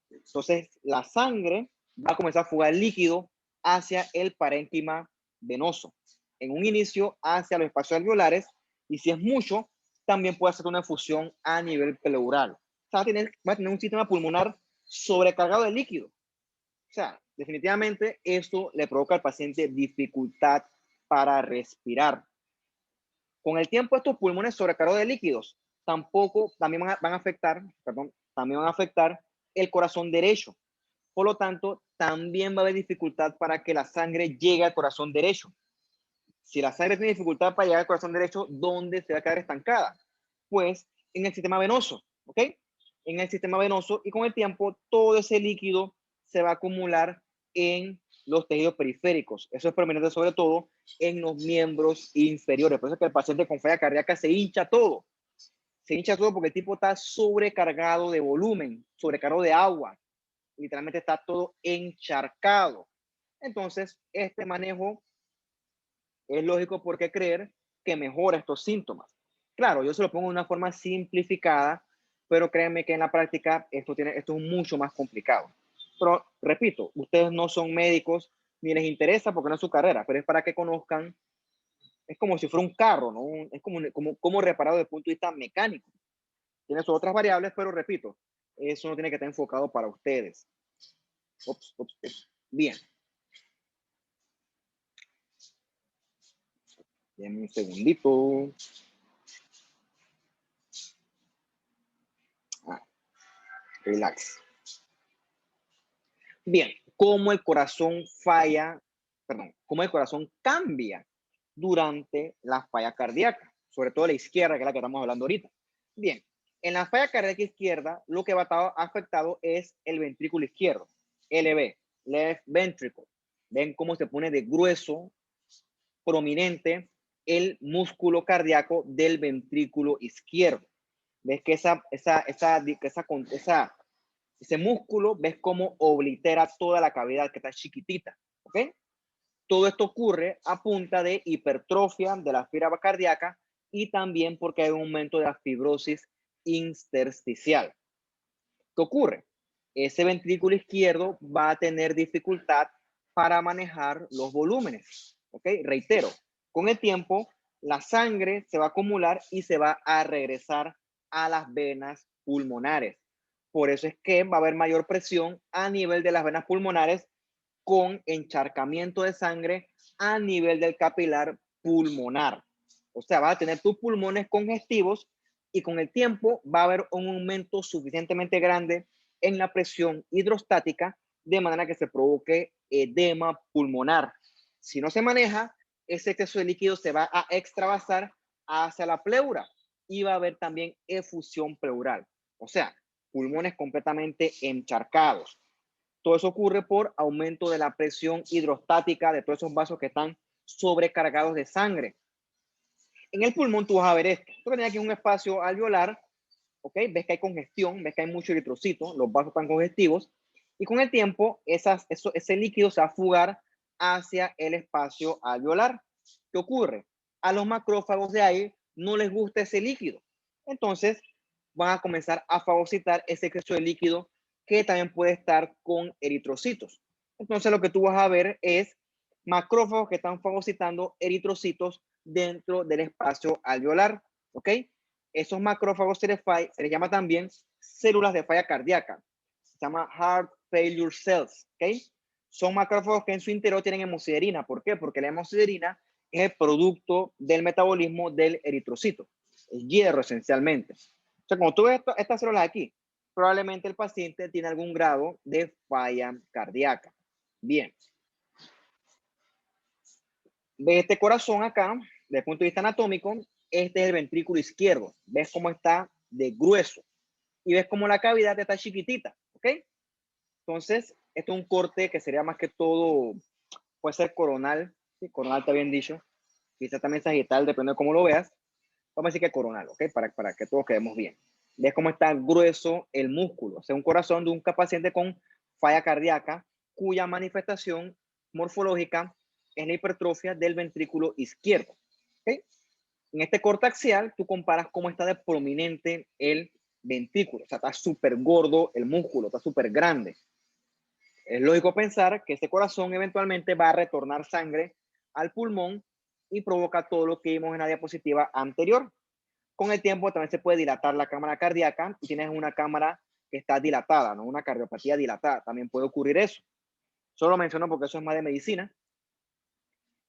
Entonces, la sangre va a comenzar a fugar líquido hacia el parénquima venoso. En un inicio, hacia los espacios alveolares, y si es mucho, también puede hacer una efusión a nivel pleural. O sea, va a tener un sistema pulmonar sobrecargado de líquido. O sea, definitivamente esto le provoca al paciente dificultad para respirar. Con el tiempo, estos pulmones sobrecargados de líquidos también van a afectar el corazón derecho. Por lo tanto, también va a haber dificultad para que la sangre llegue al corazón derecho. Si la sangre tiene dificultad para llegar al corazón derecho, ¿dónde se va a quedar estancada? Pues en el sistema venoso, ¿ok? En el sistema venoso, y con el tiempo todo ese líquido se va a acumular en los tejidos periféricos. Eso es prominente sobre todo en los miembros inferiores. Por eso es que el paciente con falla cardíaca se hincha todo. Se hincha todo porque el tipo está sobrecargado de volumen, sobrecargado de agua. Literalmente está todo encharcado. Entonces, este manejo es lógico porque creer que mejora estos síntomas. Claro, yo se lo pongo de una forma simplificada, pero créanme que en la práctica esto es mucho más complicado. Pero repito, ustedes no son médicos ni les interesa porque no es su carrera, pero es para que conozcan. Es como si fuera un carro, ¿no? Es como reparado desde el punto de vista mecánico. Tiene sus otras variables, pero repito, eso no tiene que estar enfocado para ustedes. Bien. Denme un segundito. Relax. Bien, cómo el corazón cómo el corazón cambia durante la falla cardíaca, sobre todo la izquierda, que es la que estamos hablando ahorita. Bien, en la falla cardíaca izquierda, lo que va a estar afectado es el ventrículo izquierdo, LV, left ventricle. Ven cómo se pone de grueso, prominente el músculo cardíaco del ventrículo izquierdo. Ves que ese músculo, ves cómo oblitera toda la cavidad que está chiquitita, ¿ok? Todo esto ocurre a punta de hipertrofia de la fibra cardíaca y también porque hay un aumento de la fibrosis intersticial. ¿Qué ocurre? Ese ventrículo izquierdo va a tener dificultad para manejar los volúmenes, ¿ok? Reitero, con el tiempo la sangre se va a acumular y se va a regresar a las venas pulmonares. Por eso es que va a haber mayor presión a nivel de las venas pulmonares con encharcamiento de sangre a nivel del capilar pulmonar. O sea, vas a tener tus pulmones congestivos y con el tiempo va a haber un aumento suficientemente grande en la presión hidrostática de manera que se provoque edema pulmonar. Si no se maneja, ese exceso de líquido se va a extravasar hacia la pleura y va a haber también efusión pleural, o sea, pulmones completamente encharcados. Todo eso ocurre por aumento de la presión hidrostática de todos esos vasos que están sobrecargados de sangre. En el pulmón tú vas a ver esto. Tú tienes aquí un espacio alveolar, ¿ok? Ves que hay congestión, ves que hay mucho eritrocito, los vasos están congestivos, y con el tiempo ese líquido se va a fugar hacia el espacio alveolar. ¿Qué ocurre? A los macrófagos de ahí no les gusta ese líquido. Entonces van a comenzar a fagocitar ese exceso de líquido que también puede estar con eritrocitos. Entonces lo que tú vas a ver es macrófagos que están fagocitando eritrocitos dentro del espacio alveolar, ¿ok? Esos macrófagos se les llama también células de falla cardíaca. Se llama heart failure cells, ¿ok? Son macrófagos que en su interior tienen hemosiderina. ¿Por qué? Porque la hemosiderina es el producto del metabolismo del eritrocito, el hierro esencialmente. O sea, como tú ves estas células aquí, probablemente el paciente tiene algún grado de falla cardíaca. Bien. Ve este corazón acá, desde el punto de vista anatómico, este es el ventrículo izquierdo. ¿Ves cómo está de grueso? Y ves cómo la cavidad está chiquitita, ¿ok? Entonces, esto es un corte que sería más que todo, puede ser coronal, ¿sí? Coronal está bien dicho, quizás también sagital, depende de cómo lo veas. Vamos a decir que coronal, ¿ok? Para que todos quedemos bien. ¿Ves cómo está grueso el músculo? O sea, un corazón de un paciente con falla cardíaca, cuya manifestación morfológica es la hipertrofia del ventrículo izquierdo, ¿ok? En este corte axial, tú comparas cómo está de prominente el ventrículo. O sea, está súper gordo el músculo, está súper grande. Es lógico pensar que ese corazón eventualmente va a retornar sangre al pulmón y provoca todo lo que vimos en la diapositiva anterior. Con el tiempo también se puede dilatar la cámara cardíaca y tienes una cámara que está dilatada, ¿no? Una cardiopatía dilatada. También puede ocurrir eso. Solo lo menciono porque eso es más de medicina.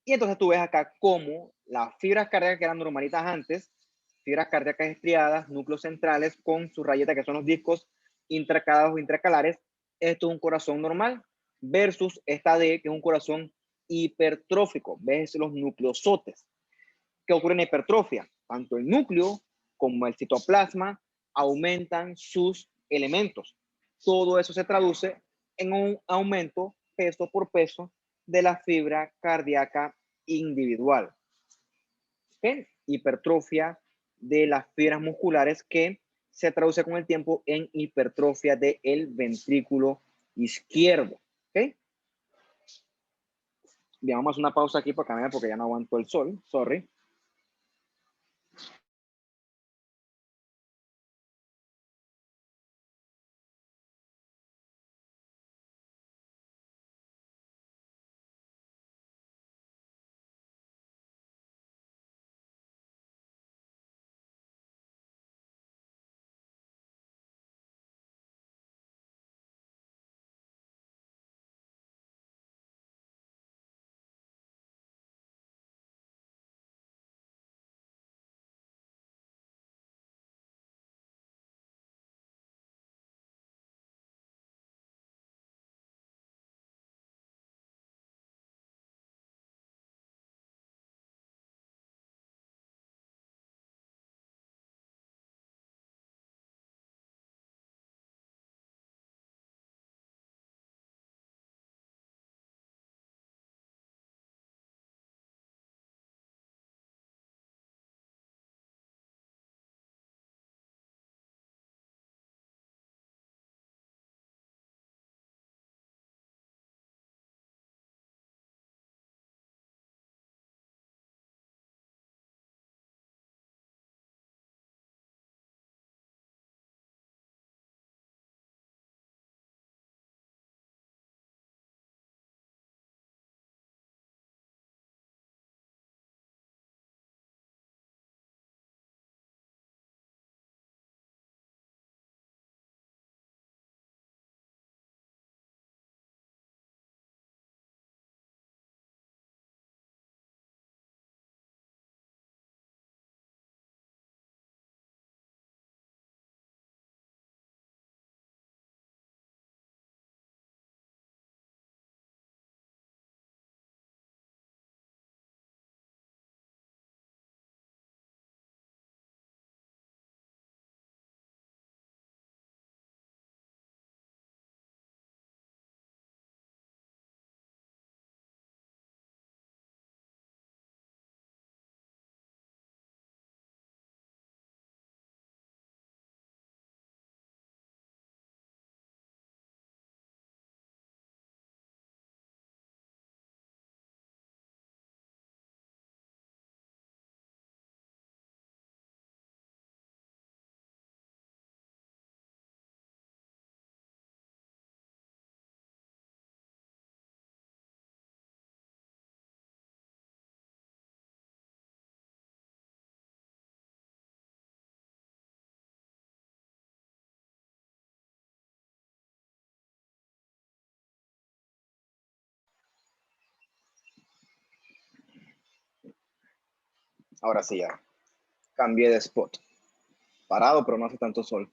Y entonces tú ves acá cómo las fibras cardíacas que eran normalitas antes, fibras cardíacas estriadas, núcleos centrales con sus rayetas que son los discos intracalados o intracalares, esto es un corazón normal versus esta D que es un corazón hipertrófico, ves los nucleosotes. ¿Qué ocurre en hipertrofia? Tanto el núcleo como el citoplasma aumentan sus elementos. Todo eso se traduce en un aumento peso por peso de la fibra cardíaca individual. ¿Okay? Hipertrofia de las fibras musculares que se traduce con el tiempo en hipertrofia del ventrículo izquierdo. ¿Okay? Bien, vamos a hacer una pausa aquí para cambiar porque ya no aguanto el sol. Sorry. Ahora sí ya. Cambié de spot. Parado, pero no hace tanto sol.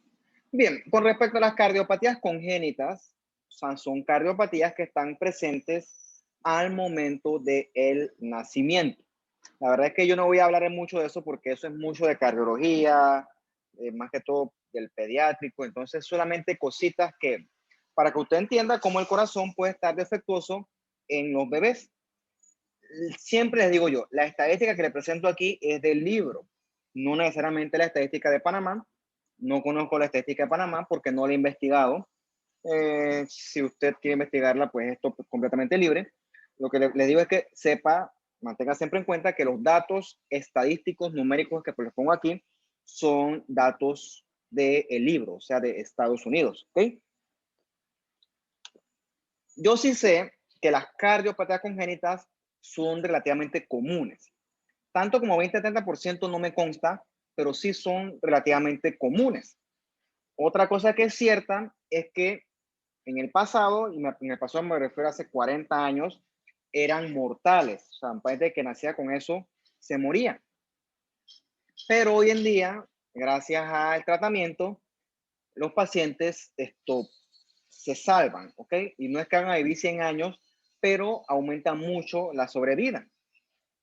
Bien, con respecto a las cardiopatías congénitas, son cardiopatías que están presentes al momento del nacimiento. La verdad es que yo no voy a hablar mucho de eso porque eso es mucho de cardiología, más que todo del pediátrico. Entonces, solamente cositas que, para que usted entienda cómo el corazón puede estar defectuoso en los bebés. Siempre les digo yo, la estadística que le presento aquí es del libro, no necesariamente la estadística de Panamá. No conozco la estadística de Panamá porque no la he investigado. Si usted quiere investigarla, pues esto es completamente libre. Lo que le digo es que sepa, mantenga siempre en cuenta que los datos estadísticos numéricos que les pongo aquí son datos del libro, o sea, de Estados Unidos. ¿Okay? Yo sí sé que las cardiopatías congénitas son relativamente comunes. Tanto como 20-30% no me consta, pero sí son relativamente comunes. Otra cosa que es cierta es que en el pasado, y en el pasado me refiero a hace 40 años, eran mortales. O sea, un paciente que nacía con eso se moría. Pero hoy en día, gracias al tratamiento, los pacientes se salvan, ¿ok? Y no es que van a vivir 100 años, pero aumenta mucho la sobrevida.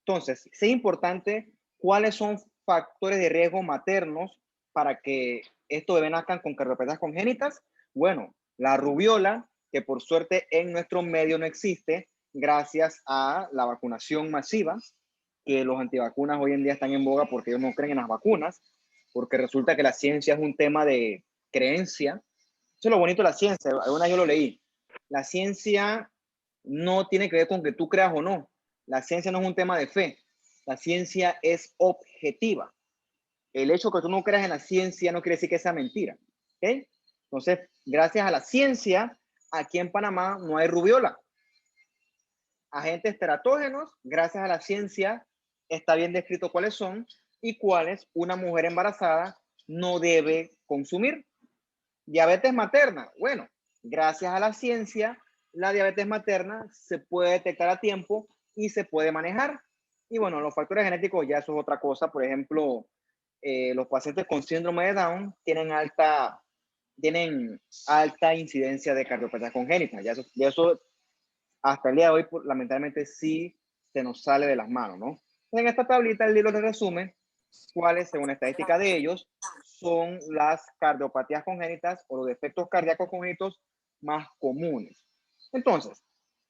Entonces, es importante cuáles son factores de riesgo maternos para que estos bebés nazcan con cardiopatías congénitas. Bueno, la rubiola, que por suerte en nuestro medio no existe, gracias a la vacunación masiva, que los antivacunas hoy en día están en boga porque ellos no creen en las vacunas, porque resulta que la ciencia es un tema de creencia. Eso es lo bonito de la ciencia. Alguna yo lo leí. La ciencia no tiene que ver con que tú creas o no. La ciencia no es un tema de fe. La ciencia es objetiva. El hecho de que tú no creas en la ciencia no quiere decir que sea mentira. ¿Okay? Entonces, gracias a la ciencia, aquí en Panamá no hay rubiola. Agentes teratógenos, gracias a la ciencia, está bien descrito cuáles son y cuáles una mujer embarazada no debe consumir. Diabetes materna. Bueno, gracias a la ciencia, la diabetes materna se puede detectar a tiempo y se puede manejar. Y bueno, los factores genéticos ya eso es otra cosa. Por ejemplo, los pacientes con síndrome de Down tienen alta incidencia de cardiopatía congénita. Ya eso hasta el día de hoy, lamentablemente, sí se nos sale de las manos, ¿no? En esta tablita el libro les resume cuáles, según la estadística de ellos, son las cardiopatías congénitas o los defectos cardíacos congénitos más comunes. Entonces,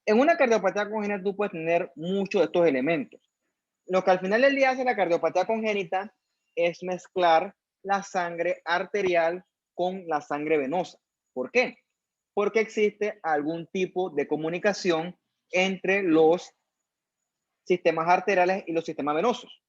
en una cardiopatía congénita tú puedes tener muchos de estos elementos. Lo que al final del día hace la cardiopatía congénita es mezclar la sangre arterial con la sangre venosa. ¿Por qué? Porque existe algún tipo de comunicación entre los sistemas arteriales y los sistemas venosos.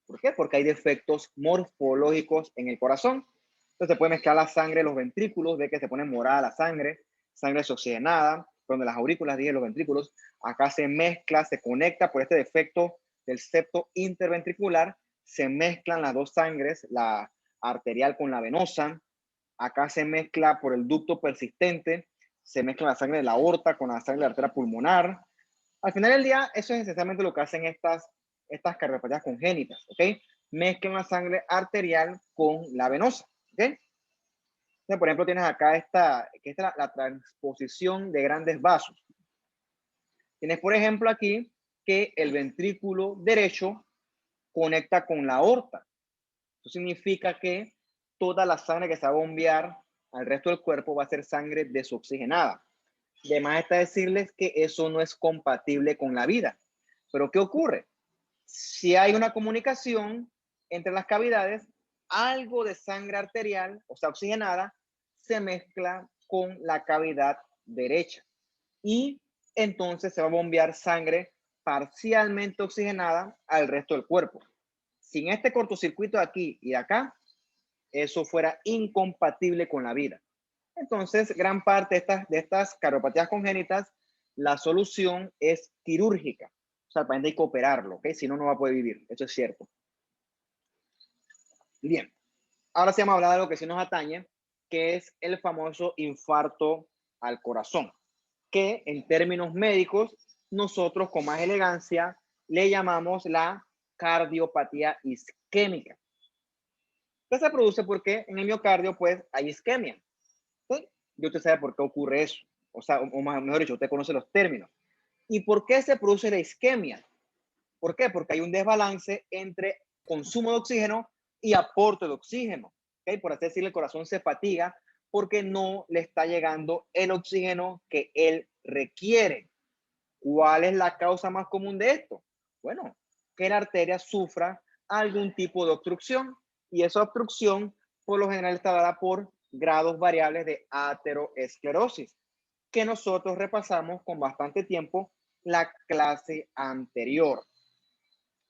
¿Por qué? Porque hay defectos morfológicos en el corazón. Entonces se puede mezclar la sangre, los ventrículos, ve que se pone morada la sangre desoxigenada, donde las aurículas, dije los ventrículos, acá se mezcla, se conecta por este defecto del septo interventricular, se mezclan las dos sangres, la arterial con la venosa, acá se mezcla por el ducto persistente, se mezcla la sangre de la aorta con la sangre de la arteria pulmonar. Al final del día, eso es esencialmente lo que hacen estas cardiopatías congénitas, ¿ok? Mezclan la sangre arterial con la venosa, ¿ok? Entonces, por ejemplo, tienes acá que es la transposición de grandes vasos. Tienes, por ejemplo, aquí que el ventrículo derecho conecta con la aorta. Eso significa que toda la sangre que se va a bombear al resto del cuerpo va a ser sangre desoxigenada. De más está decirles que eso no es compatible con la vida. Pero ¿qué ocurre? Si hay una comunicación entre las cavidades, algo de sangre arterial, o sea, oxigenada, se mezcla con la cavidad derecha. Y entonces se va a bombear sangre parcialmente oxigenada al resto del cuerpo. Sin este cortocircuito de aquí y de acá, eso fuera incompatible con la vida. Entonces, gran parte de estas cardiopatías congénitas, la solución es quirúrgica. O sea, el paciente hay que operarlo, ¿ok? Si no, no va a poder vivir. Eso es cierto. Bien. Ahora sí vamos a hablar de algo que sí nos atañe, que es el famoso infarto al corazón, que en términos médicos nosotros con más elegancia le llamamos la cardiopatía isquémica. ¿Qué se produce? Porque en el miocardio, pues, hay isquemia. ¿Sí? Y usted sabe por qué ocurre eso. O sea, o mejor dicho, usted conoce los términos. ¿Y por qué se produce la isquemia? ¿Por qué? Porque hay un desbalance entre consumo de oxígeno y aporte de oxígeno. ¿Okay? Por así decirlo, el corazón se fatiga porque no le está llegando el oxígeno que él requiere. ¿Cuál es la causa más común de esto? Bueno, que la arteria sufra algún tipo de obstrucción y esa obstrucción por lo general está dada por grados variables de ateroesclerosis, que nosotros repasamos con bastante tiempo la clase anterior.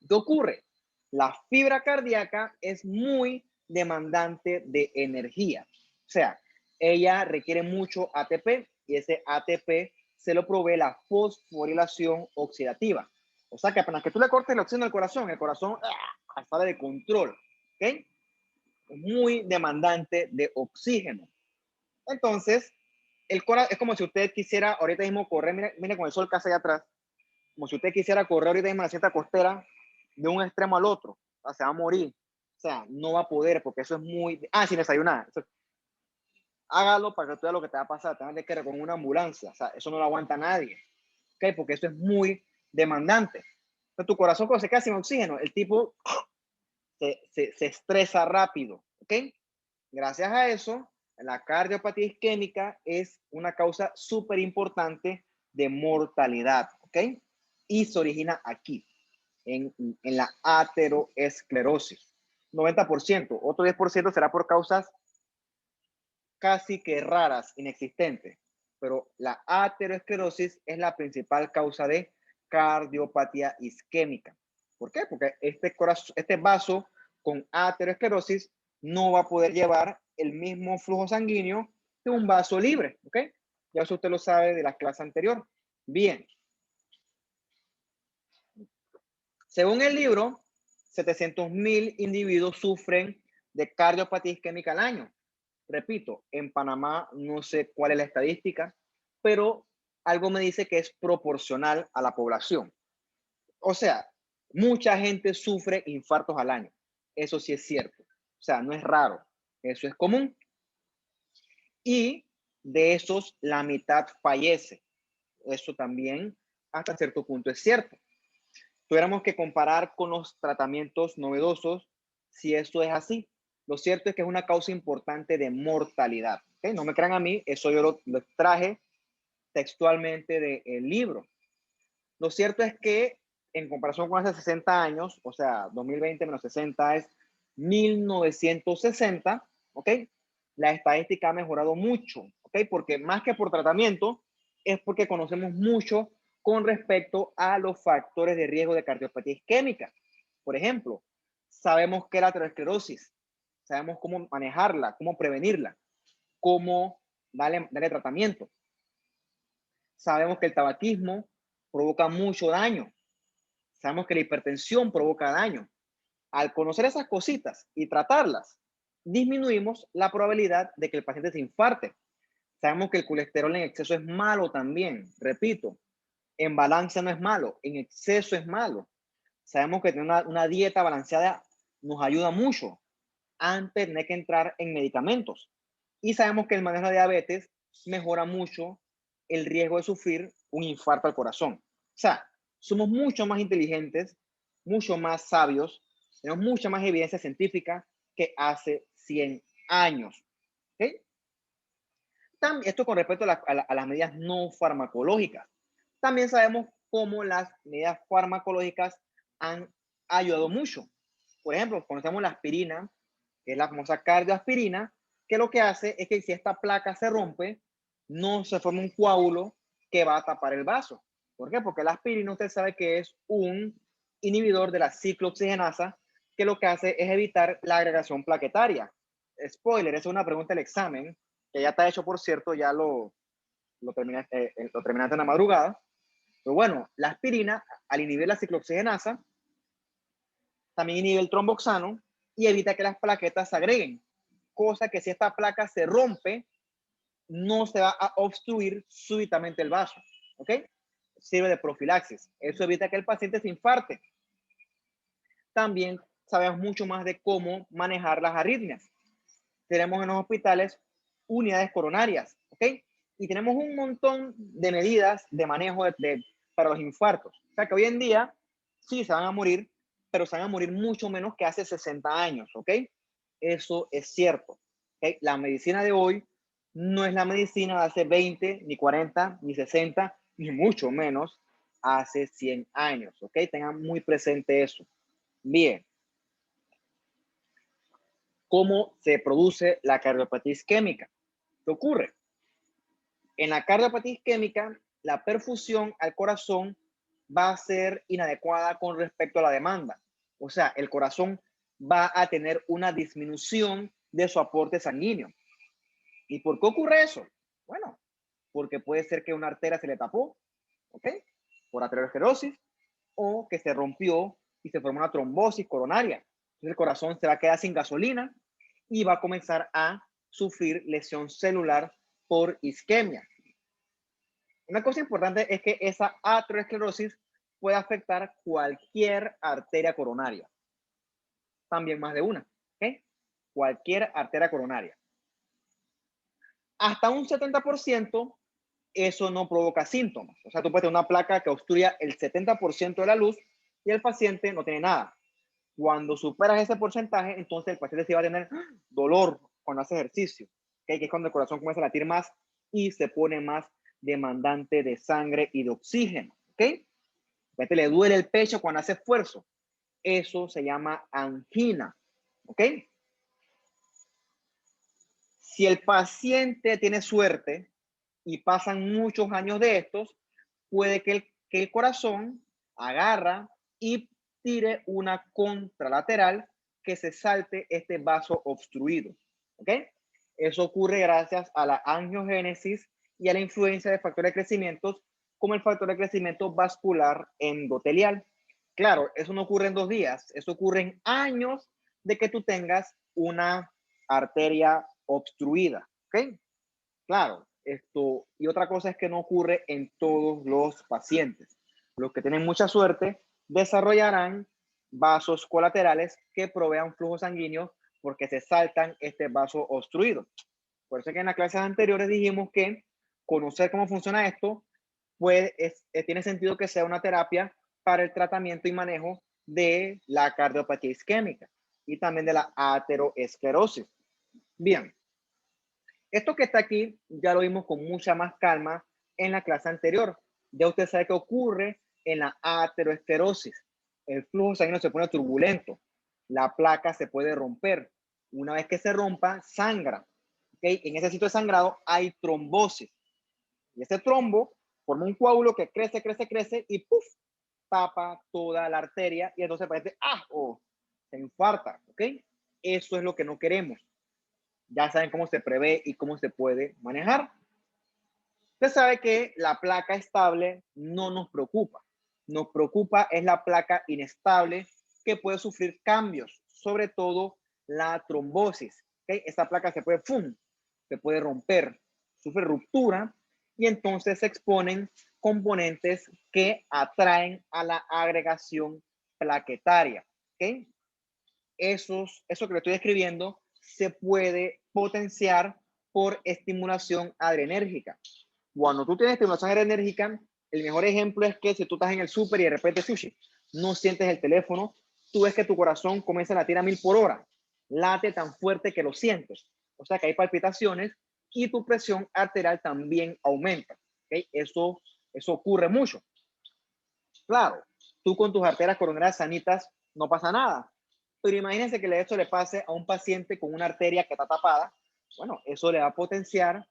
¿Qué ocurre? La fibra cardíaca es muy demandante de energía. O sea, ella requiere mucho ATP y ese ATP se lo provee la fosforilación oxidativa. O sea, que apenas que tú le cortes el oxígeno al corazón, el corazón sale de control. ¿Ok? Es muy demandante de oxígeno. Entonces, el corazón es como si usted quisiera ahorita mismo correr, mire, mire con el sol casi allá atrás, como si usted quisiera correr ahorita mismo en la cinta costera de un extremo al otro. O sea, se va a morir. O sea, no va a poder porque eso es muy... Ah, sin desayunar. Eso... Hágalo para que tú veas lo que te va a pasar. Te vas a tener que ir con una ambulancia. O sea, eso no lo aguanta nadie. ¿Ok? Porque eso es muy demandante. Entonces, tu corazón cuando se queda sin oxígeno, el tipo se estresa rápido. ¿Ok? Gracias a eso, la cardiopatía isquémica es una causa súper importante de mortalidad. ¿Ok? Y se origina aquí, en la ateroesclerosis. 90%, otro 10% será por causas casi que raras, inexistentes. Pero la ateroesclerosis es la principal causa de cardiopatía isquémica. ¿Por qué? Porque este vaso con ateroesclerosis no va a poder llevar el mismo flujo sanguíneo que un vaso libre. ¿Ok? Ya eso usted lo sabe de la clase anterior. Bien. Según el libro, 700,000 individuos sufren de cardiopatía isquémica al año. Repito, en Panamá no sé cuál es la estadística, pero algo me dice que es proporcional a la población. O sea, mucha gente sufre infartos al año. Eso sí es cierto. O sea, no es raro. Eso es común. Y de esos, la mitad fallece. Eso también hasta cierto punto es cierto. Tuviéramos que comparar con los tratamientos novedosos, si esto es así. Lo cierto es que es una causa importante de mortalidad. ¿Okay? No me crean a mí, eso yo lo extraje textualmente del libro. Lo cierto es que en comparación con hace 60 años, o sea, 2020 menos 60 es 1960, ¿ok? La estadística ha mejorado mucho, ¿ok? Porque más que por tratamiento, es porque conocemos mucho con respecto a los factores de riesgo de cardiopatía isquémica. Por ejemplo, sabemos que la aterosclerosis, sabemos cómo manejarla, cómo prevenirla, cómo darle tratamiento. Sabemos que el tabaquismo provoca mucho daño. Sabemos que la hipertensión provoca daño. Al conocer esas cositas y tratarlas, disminuimos la probabilidad de que el paciente se infarte. Sabemos que el colesterol en exceso es malo también. Repito, en balance no es malo, en exceso es malo. Sabemos que tener una dieta balanceada nos ayuda mucho antes de tener que entrar en medicamentos. Y sabemos que el manejo de diabetes mejora mucho el riesgo de sufrir un infarto al corazón. O sea, somos mucho más inteligentes, mucho más sabios, tenemos mucha más evidencia científica que hace 100 años. ¿Okay? Esto con respecto a las medidas no farmacológicas. También sabemos cómo las medidas farmacológicas han ayudado mucho. Por ejemplo, conocemos la aspirina, que es la famosa cardioaspirina, que lo que hace es que si esta placa se rompe, no se forma un coágulo que va a tapar el vaso. ¿Por qué? Porque la aspirina usted sabe que es un inhibidor de la ciclooxigenasa, que lo que hace es evitar la agregación plaquetaria. Spoiler, esa es una pregunta del examen, que ya está hecho, por cierto, ya lo terminaste en la madrugada. Pero bueno, la aspirina, al inhibir la ciclooxigenasa, también inhibe el tromboxano y evita que las plaquetas se agreguen. Cosa que si esta placa se rompe, no se va a obstruir súbitamente el vaso. ¿Ok? Sirve de profilaxis. Eso evita que el paciente se infarte. también sabemos mucho más de cómo manejar las arritmias. Tenemos en los hospitales unidades coronarias, ¿ok? Y tenemos un montón de medidas de manejo para los infartos. O sea que hoy en día sí se van a morir, pero se van a morir mucho menos que hace 60 años, ¿ok? Eso es cierto. ¿Okay? La medicina de hoy no es la medicina de hace 20, ni 40, ni 60, ni mucho menos hace 100 años, ¿ok? Tengan muy presente eso. Bien. ¿Cómo se produce la cardiopatía isquémica? ¿Qué ocurre? En la cardiopatía isquémica, la perfusión al corazón va a ser inadecuada con respecto a la demanda. O sea, el corazón va a tener una disminución de su aporte sanguíneo. ¿Y por qué ocurre eso? Bueno, porque puede ser que una arteria se le tapó, ¿ok? Por arteriosclerosis, o que se rompió y se formó una trombosis coronaria. Entonces el corazón se va a quedar sin gasolina y va a comenzar a sufrir lesión celular por isquemia. Una cosa importante es que esa aterosclerosis puede afectar cualquier arteria coronaria. También más de una, ¿ok? Cualquier arteria coronaria. Hasta un 70% eso no provoca síntomas. O sea, tú puedes tener una placa que obstruya el 70% de la luz y el paciente no tiene nada. Cuando superas ese porcentaje, entonces el paciente sí va a tener dolor cuando hace ejercicio, ¿okay? Que es cuando el corazón comienza a latir más y se pone más demandante de sangre y de oxígeno, ¿ok? A veces le duele el pecho cuando hace esfuerzo. Eso se llama angina, ¿ok? Si el paciente tiene suerte y pasan muchos años de estos, puede que el corazón agarra y tire una contralateral que se salte este vaso obstruido, ¿ok? Eso ocurre gracias a la angiogénesis y a la influencia de factores de crecimiento, como el factor de crecimiento vascular endotelial. Claro, eso no ocurre en 2 días, eso ocurre en años de que tú tengas una arteria obstruida, ¿ok? Claro, esto, y otra cosa es que no ocurre en todos los pacientes. Los que tienen mucha suerte desarrollarán vasos colaterales que provean flujo sanguíneo porque se saltan este vaso obstruido. Por eso es que en las clases anteriores dijimos que conocer cómo funciona esto tiene sentido que sea una terapia para el tratamiento y manejo de la cardiopatía isquémica y también de la aterosclerosis. Bien, esto que está aquí ya lo vimos con mucha más calma en la clase anterior. Ya usted sabe qué ocurre en la aterosclerosis. El flujo sanguíneo se pone turbulento. La placa se puede romper. Una vez que se rompa, sangra. ¿Okay? En ese sitio de sangrado hay trombosis. Y ese trombo forma un coágulo que crece, crece, crece y ¡puf! Tapa toda la arteria y entonces parece, se infarta. ¿Ok? Eso es lo que no queremos. Ya saben cómo se prevé y cómo se puede manejar. Usted sabe que la placa estable no nos preocupa. Nos preocupa es la placa inestable que puede sufrir cambios, sobre todo la trombosis. ¿Okay? Esta placa se puede, ¡fum!, se puede romper, sufre ruptura y entonces se exponen componentes que atraen a la agregación plaquetaria. ¿Okay? Eso que le estoy describiendo se puede potenciar por estimulación adrenérgica. Cuando tú tienes estimulación adrenérgica, el mejor ejemplo es que si tú estás en el súper y de repente sushi, no sientes el teléfono, tú ves que tu corazón comienza a latir a 1000 por hora, late tan fuerte que lo sientes. O sea que hay palpitaciones y tu presión arterial también aumenta. ¿Okay? Eso ocurre mucho. Claro, tú con tus arterias coronarias sanitas no pasa nada. Pero imagínense que eso le pase a un paciente con una arteria que está tapada. Bueno, eso le va a potenciar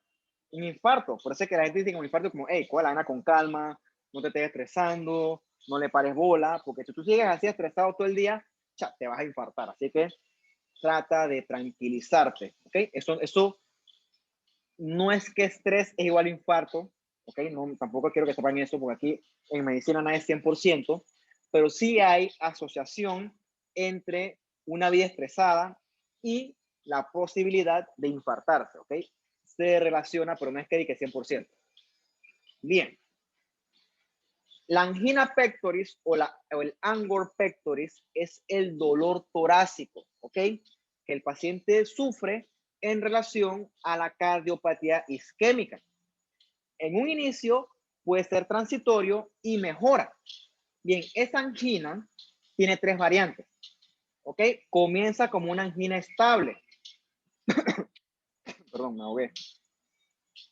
un infarto. Por eso es que la gente dice que un infarto es como, hey, coge la vena con calma, no te estés estresando, no le pares bola, porque si tú sigues así estresado todo el día, te vas a infartar. Así que trata de tranquilizarte, ¿ok? Eso no es que estrés es igual a infarto, ¿ok? No, tampoco quiero que sepan eso, porque aquí en medicina no es 100%, pero sí hay asociación entre una vida estresada y la posibilidad de infartarse, ¿ok? Se relaciona, pero no es que diga 100%. Bien. La angina pectoris o el angor pectoris es el dolor torácico, ¿ok? Que el paciente sufre en relación a la cardiopatía isquémica. En un inicio puede ser transitorio y mejora. Bien, esta angina tiene 3 variantes, ¿ok? Comienza como una angina estable. Perdón, me ahogué.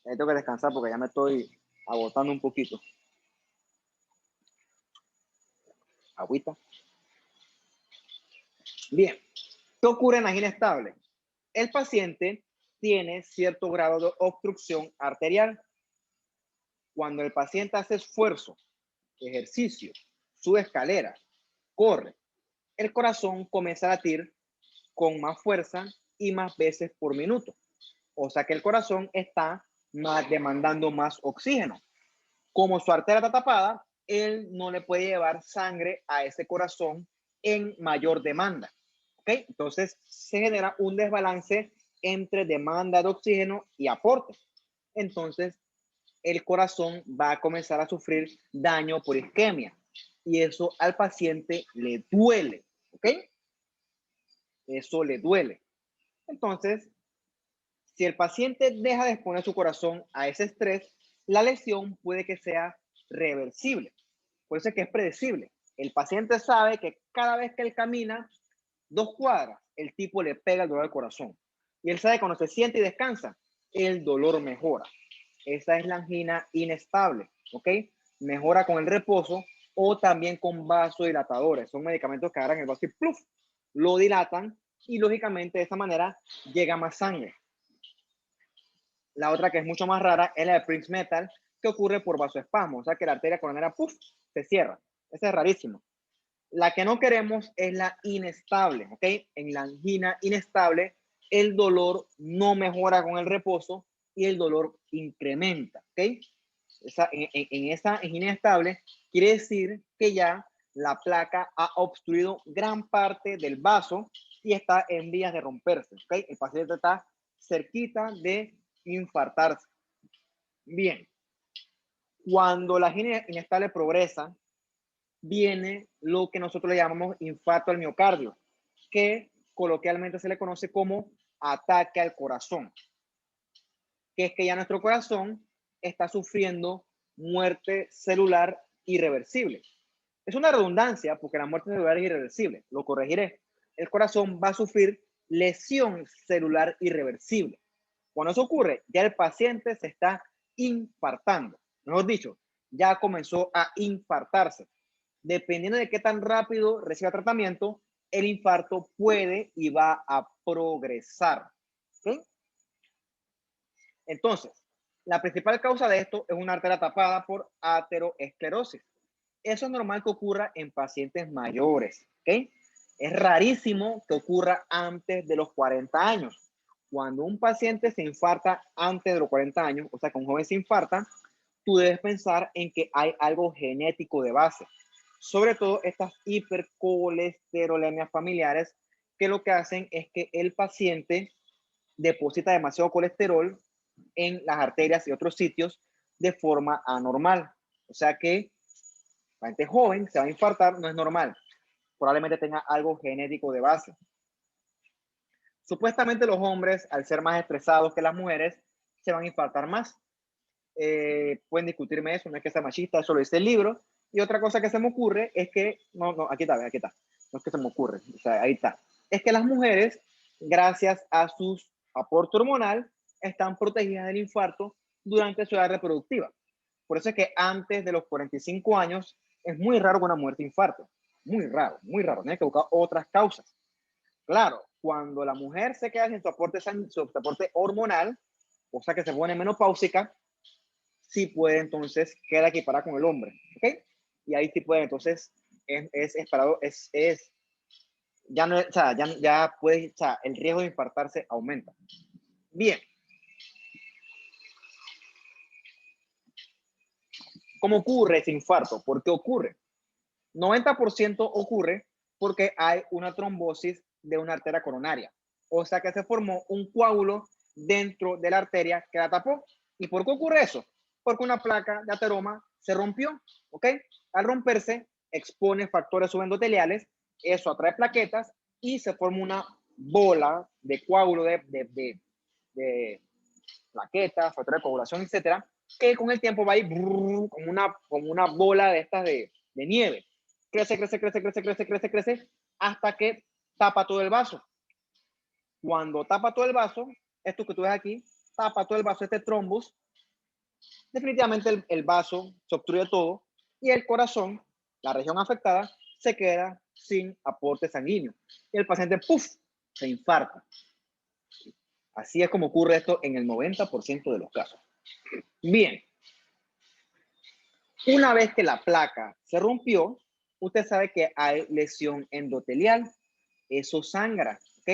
Tengo que descansar porque ya me estoy agotando un poquito. Agüita. Bien, ¿qué ocurre en la angina estable? El paciente tiene cierto grado de obstrucción arterial. Cuando el paciente hace esfuerzo, ejercicio, sube escalera, corre, el corazón comienza a latir con más fuerza y más veces por minuto. O sea que el corazón está demandando más oxígeno. Como su arteria está tapada, él no le puede llevar sangre a ese corazón en mayor demanda. ¿Ok? Entonces se genera un desbalance entre demanda de oxígeno y aporte. Entonces el corazón va a comenzar a sufrir daño por isquemia y eso al paciente le duele. ¿Ok? Eso le duele. Entonces, si el paciente deja de exponer su corazón a ese estrés, la lesión puede que sea reversible. Por eso es que es predecible. El paciente sabe que cada vez que él camina 2 cuadras, el tipo le pega el dolor al corazón. Y él sabe que cuando se siente y descansa, el dolor mejora. Esa es la angina inestable, ¿ok? Mejora con el reposo o también con vasodilatadores. Son medicamentos que agarran el vaso y ¡pluf! Lo dilatan y lógicamente de esa manera llega más sangre. La otra que es mucho más rara es la de Prince Metal, que ocurre por vasoespasmo, o sea que la arteria coronaria ¡puf! Se cierra. Esa es rarísimo. La que no queremos es la inestable, ¿ok? En la angina inestable, el dolor no mejora con el reposo y el dolor incrementa, ¿ok? En esa angina inestable quiere decir que ya la placa ha obstruido gran parte del vaso y está en vías de romperse, ¿ok? El paciente está cerquita de infartarse. Bien, cuando la angina inestable progresa, viene lo que nosotros le llamamos infarto al miocardio, que coloquialmente se le conoce como ataque al corazón, que es que ya nuestro corazón está sufriendo muerte celular irreversible. Es una redundancia porque la muerte celular es irreversible, lo corregiré. El corazón va a sufrir lesión celular irreversible. Cuando eso ocurre, ya el paciente se está infartando. Mejor dicho, ya comenzó a infartarse. Dependiendo de qué tan rápido reciba tratamiento, el infarto puede y va a progresar. ¿Sí? Entonces, la principal causa de esto es una arteria tapada por ateroesclerosis. Eso es normal que ocurra en pacientes mayores. ¿Okay? Es rarísimo que ocurra antes de los 40 años. Cuando un paciente se infarta antes de los 40 años, o sea, que un joven se infarta, tú debes pensar en que hay algo genético de base. Sobre todo estas hipercolesterolemias familiares, que lo que hacen es que el paciente deposita demasiado colesterol en las arterias y otros sitios de forma anormal. O sea que la gente joven se va a infartar, no es normal. Probablemente tenga algo genético de base. Supuestamente los hombres, al ser más estresados que las mujeres, se van a infartar más. Pueden discutirme eso, no es que sea machista, eso lo dice el libro. Y otra cosa que se me ocurre es que, aquí está, no es que se me ocurre, o sea, ahí está. Es que las mujeres, gracias a su aporte hormonal, están protegidas del infarto durante su edad reproductiva. Por eso es que antes de los 45 años es muy raro que una mujer te infarte. Muy raro, muy raro. Tienes que buscar otras causas. Claro, cuando la mujer se queda sin su aporte hormonal, o sea que se pone menopáusica, sí puede entonces quedar equiparada con el hombre, ¿ok? Y ahí sí puede, entonces es esperado, ya no, o sea, ya puede, o sea, el riesgo de infartarse aumenta. Bien. ¿Cómo ocurre ese infarto? ¿Por qué ocurre? 90% ocurre porque hay una trombosis de una arteria coronaria. O sea que se formó un coágulo dentro de la arteria que la tapó. ¿Y por qué ocurre eso? Porque una placa de ateroma se rompió, ¿ok? Al romperse, expone factores subendoteliales, eso atrae plaquetas y se forma una bola de coágulo de plaquetas, factores de coagulación, etcétera, que con el tiempo va a ir como una bola de estas de nieve. Crece, crece, crece, crece, crece, crece, crece, hasta que tapa todo el vaso. Cuando tapa todo el vaso, esto que tú ves aquí, tapa todo el vaso, este trombus, definitivamente el vaso se obstruye todo y el corazón, la región afectada, se queda sin aporte sanguíneo. Y el paciente, ¡puf!, se infarta. Así es como ocurre esto en el 90% de los casos. Bien. Una vez que la placa se rompió, usted sabe que hay lesión endotelial. Eso sangra, ¿ok?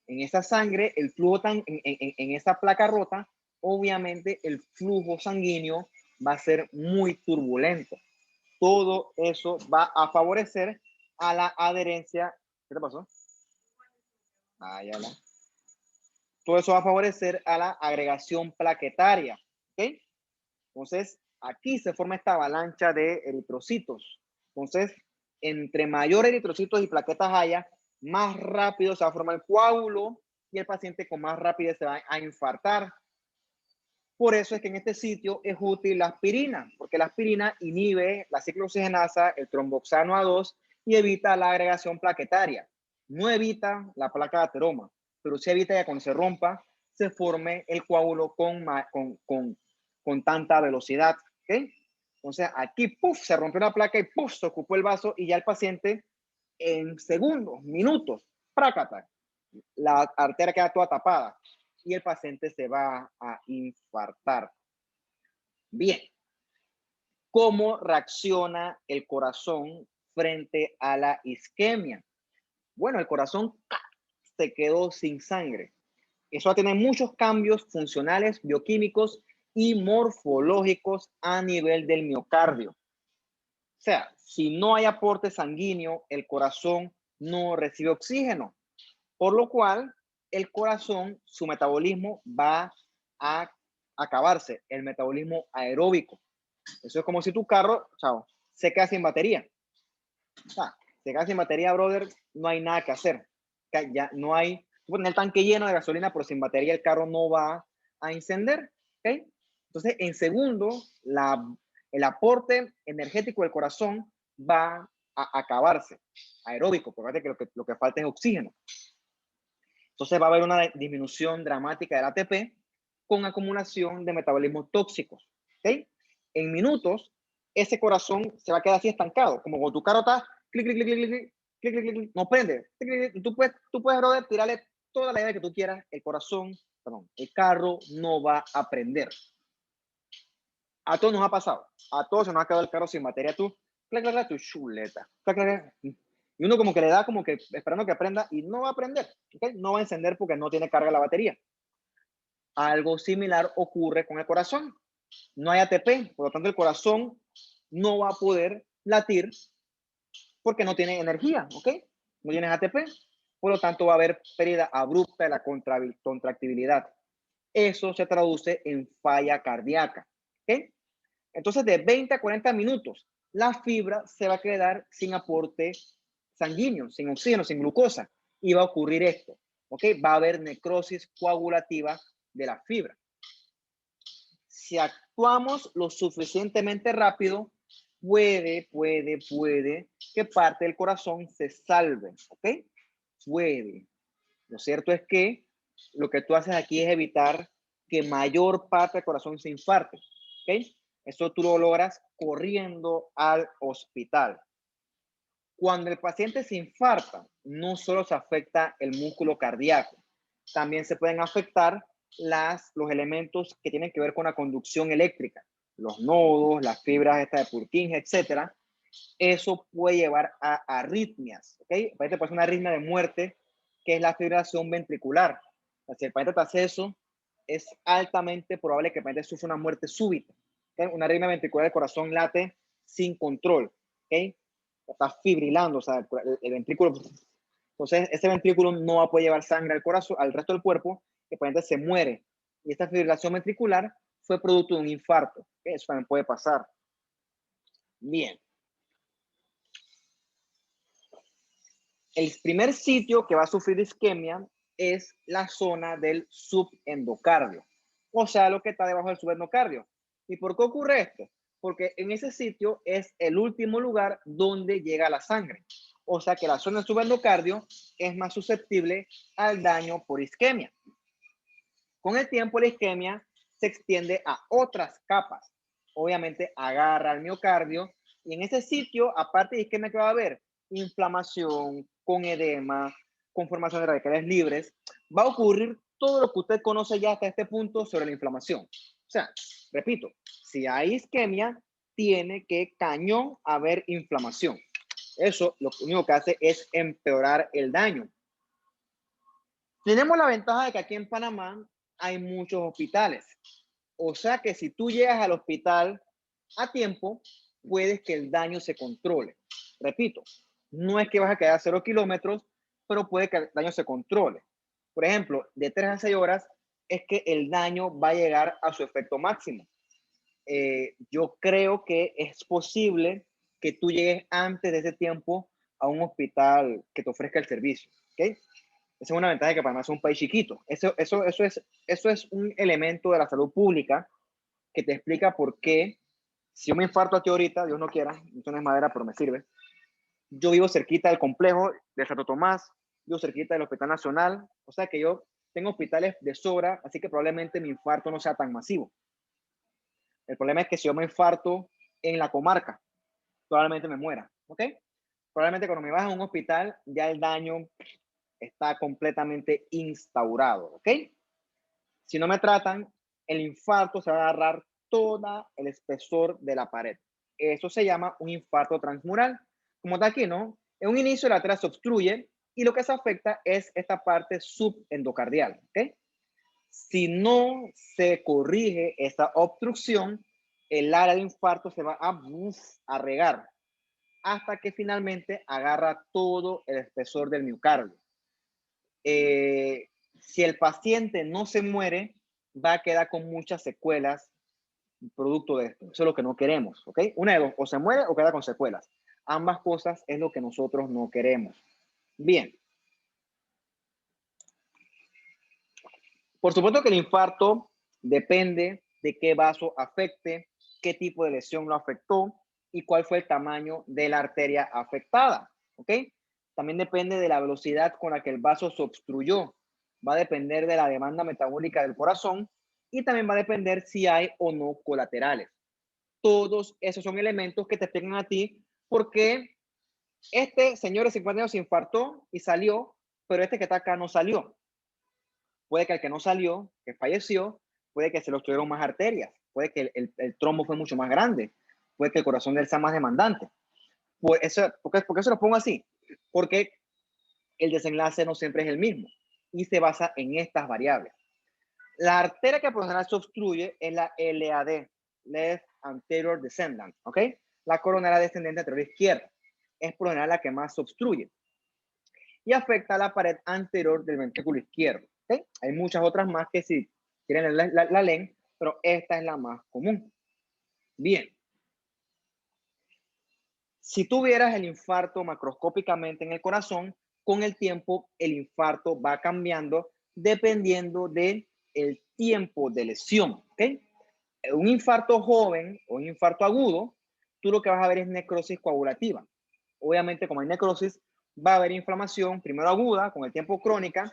En esa sangre, el flujo en esa placa rota, obviamente el flujo sanguíneo va a ser muy turbulento. Todo eso va a favorecer a la adherencia. ¿Qué te pasó? Ah, ya la. Todo eso va a favorecer a la agregación plaquetaria, ¿ok? Entonces, aquí se forma esta avalancha de eritrocitos. Entonces, entre mayor eritrocitos y plaquetas haya, más rápido se va a formar el coágulo y el paciente con más rapidez se va a infartar. Por eso es que en este sitio es útil la aspirina, porque la aspirina inhibe la ciclooxigenasa, el tromboxano A2 y evita la agregación plaquetaria. No evita la placa de ateroma, pero sí evita que cuando se rompa se forme el coágulo con tanta velocidad. ¿Okay? Entonces aquí, puff, se rompió la placa y puff, se ocupó el vaso y ya el paciente en segundos, minutos, prácata, la arteria queda toda tapada y el paciente se va a infartar. Bien, ¿cómo reacciona el corazón frente a la isquemia? Bueno, el corazón se quedó sin sangre. Eso va a tener muchos cambios funcionales, bioquímicos y morfológicos a nivel del miocardio. O sea, si no hay aporte sanguíneo, el corazón no recibe oxígeno, por lo cual el corazón, su metabolismo va a acabarse, el metabolismo aeróbico. Eso es como si tu carro, chao, se queda sin batería. O sea, se queda sin batería, brother, no hay nada que hacer. Ya no hay, tú puedes tener el tanque lleno de gasolina, pero sin batería el carro no va a encender. ¿Okay? Entonces, en segundo, el aporte energético del corazón va a acabarse, aeróbico, porque lo que falta es oxígeno. Entonces va a haber una disminución dramática del ATP con acumulación de metabolismos tóxicos. ¿Okay? En minutos, ese corazón se va a quedar así estancado, como cuando tu carro está, clic, clic, clic, clic, clic, clic, clic, clic, no prende. Clic, clic, tú puedes, brother, tirarle toda la idea que tú quieras, el carro no va a prender. A todos nos ha pasado, a todos se nos ha quedado el carro sin batería, tú, clac, clac, clac, tu chuleta, clac, clac, clac. Y uno como que le da como que esperando que prenda y no va a prender, ¿okay? No va a encender porque no tiene carga la batería. Algo similar ocurre con el corazón. No hay ATP, por lo tanto el corazón no va a poder latir porque no tiene energía, ¿ok? No tiene ATP, por lo tanto va a haber pérdida abrupta de la contractibilidad. Eso se traduce en falla cardíaca, ¿ok? Entonces de 20 a 40 minutos, la fibra se va a quedar sin aporte sanguíneo, sin oxígeno, sin glucosa, y va a ocurrir esto, ¿ok? Va a haber necrosis coagulativa de la fibra. Si actuamos lo suficientemente rápido, puede que parte del corazón se salve, ¿ok? Puede. Lo cierto es que lo que tú haces aquí es evitar que mayor parte del corazón se infarte, ¿ok? Eso tú lo logras corriendo al hospital. Cuando el paciente se infarta, no solo se afecta el músculo cardíaco, también se pueden afectar los elementos que tienen que ver con la conducción eléctrica, los nodos, las fibras de Purkinje, etcétera. Eso puede llevar a arritmias, ¿ok? El paciente puede ser una arritmia de muerte, que es la fibrilación ventricular. O sea, si el paciente te hace eso, es altamente probable que el paciente sufra una muerte súbita. ¿Okay? Una arritmia ventricular del corazón late sin control, ¿ok? Está fibrilando, o sea, el ventrículo. Entonces, ese ventrículo no va a poder llevar sangre al corazón, al resto del cuerpo, el paciente se muere. Y esta fibrilación ventricular fue producto de un infarto. Eso también puede pasar. Bien. El primer sitio que va a sufrir isquemia es la zona del subendocardio, o sea, lo que está debajo del subendocardio. ¿Y por qué ocurre esto? Porque en ese sitio es el último lugar donde llega la sangre. O sea que la zona del subendocardio es más susceptible al daño por isquemia. Con el tiempo, la isquemia se extiende a otras capas. Obviamente, agarra al miocardio y en ese sitio, aparte de isquemia, que va a haber inflamación, con edema, con formación de radicales libres, va a ocurrir todo lo que usted conoce ya hasta este punto sobre la inflamación. O sea, repito, si hay isquemia, tiene que cañón haber inflamación. Eso lo único que hace es empeorar el daño. Tenemos la ventaja de que aquí en Panamá hay muchos hospitales. O sea que si tú llegas al hospital a tiempo, puedes que el daño se controle. Repito, no es que vas a quedar a 0 kilómetros, pero puede que el daño se controle. Por ejemplo, de 3 a 6 horas es que el daño va a llegar a su efecto máximo. Yo creo que es posible que tú llegues antes de ese tiempo a un hospital que te ofrezca el servicio. ¿Okay? Esa es una ventaja de que Panamá es un país chiquito. Eso es un elemento de la salud pública que te explica por qué, si yo me infarto aquí ahorita, Dios no quiera, esto no es madera, pero me sirve. Yo vivo cerquita del complejo de Santo Tomás, vivo cerquita del Hospital Nacional, o sea que yo tengo hospitales de sobra, así que probablemente mi infarto no sea tan masivo. El problema es que si yo me infarto en la comarca, probablemente me muera, ¿ok? Probablemente cuando me baja a un hospital, ya el daño está completamente instaurado, ¿ok? Si no me tratan, el infarto se va a agarrar todo el espesor de la pared. Eso se llama un infarto transmural. Como está aquí, ¿no? En un inicio la arteria se obstruye y lo que se afecta es esta parte subendocardial, ¿ok? Si no se corrige esta obstrucción, el área de infarto se va a regar hasta que finalmente agarra todo el espesor del miocardio. Si el paciente no se muere, va a quedar con muchas secuelas producto de esto. Eso es lo que no queremos, ¿ok? Una de dos, o se muere o queda con secuelas. Ambas cosas es lo que nosotros no queremos. Bien. Por supuesto que el infarto depende de qué vaso afecte, qué tipo de lesión lo afectó y cuál fue el tamaño de la arteria afectada, ¿ok? También depende de la velocidad con la que el vaso se obstruyó. Va a depender de la demanda metabólica del corazón y también va a depender si hay o no colaterales. Todos esos son elementos que te explican a ti por qué este señor de 50 años se infartó y salió, pero este que está acá no salió. Puede que el que no salió, que falleció, puede que se le obstruyeron más arterias, puede que el trombo fue mucho más grande, puede que el corazón de él sea más demandante. ¿Por qué se lo pongo así? Porque el desenlace no siempre es el mismo y se basa en estas variables. La arteria que por lo general se obstruye es la LAD, Left Anterior Descendant, ¿ok? La coronaria descendente anterior izquierda. Es por lo general la que más se obstruye y afecta a la pared anterior del ventrículo izquierdo. ¿Okay? Hay muchas otras más que si quieren la leen, pero esta es la más común. Bien. Si tuvieras el infarto macroscópicamente en el corazón, con el tiempo el infarto va cambiando dependiendo del tiempo de lesión. ¿Okay? Un infarto joven o un infarto agudo, tú lo que vas a ver es necrosis coagulativa. Obviamente, como hay necrosis, va a haber inflamación, primero aguda, con el tiempo crónica,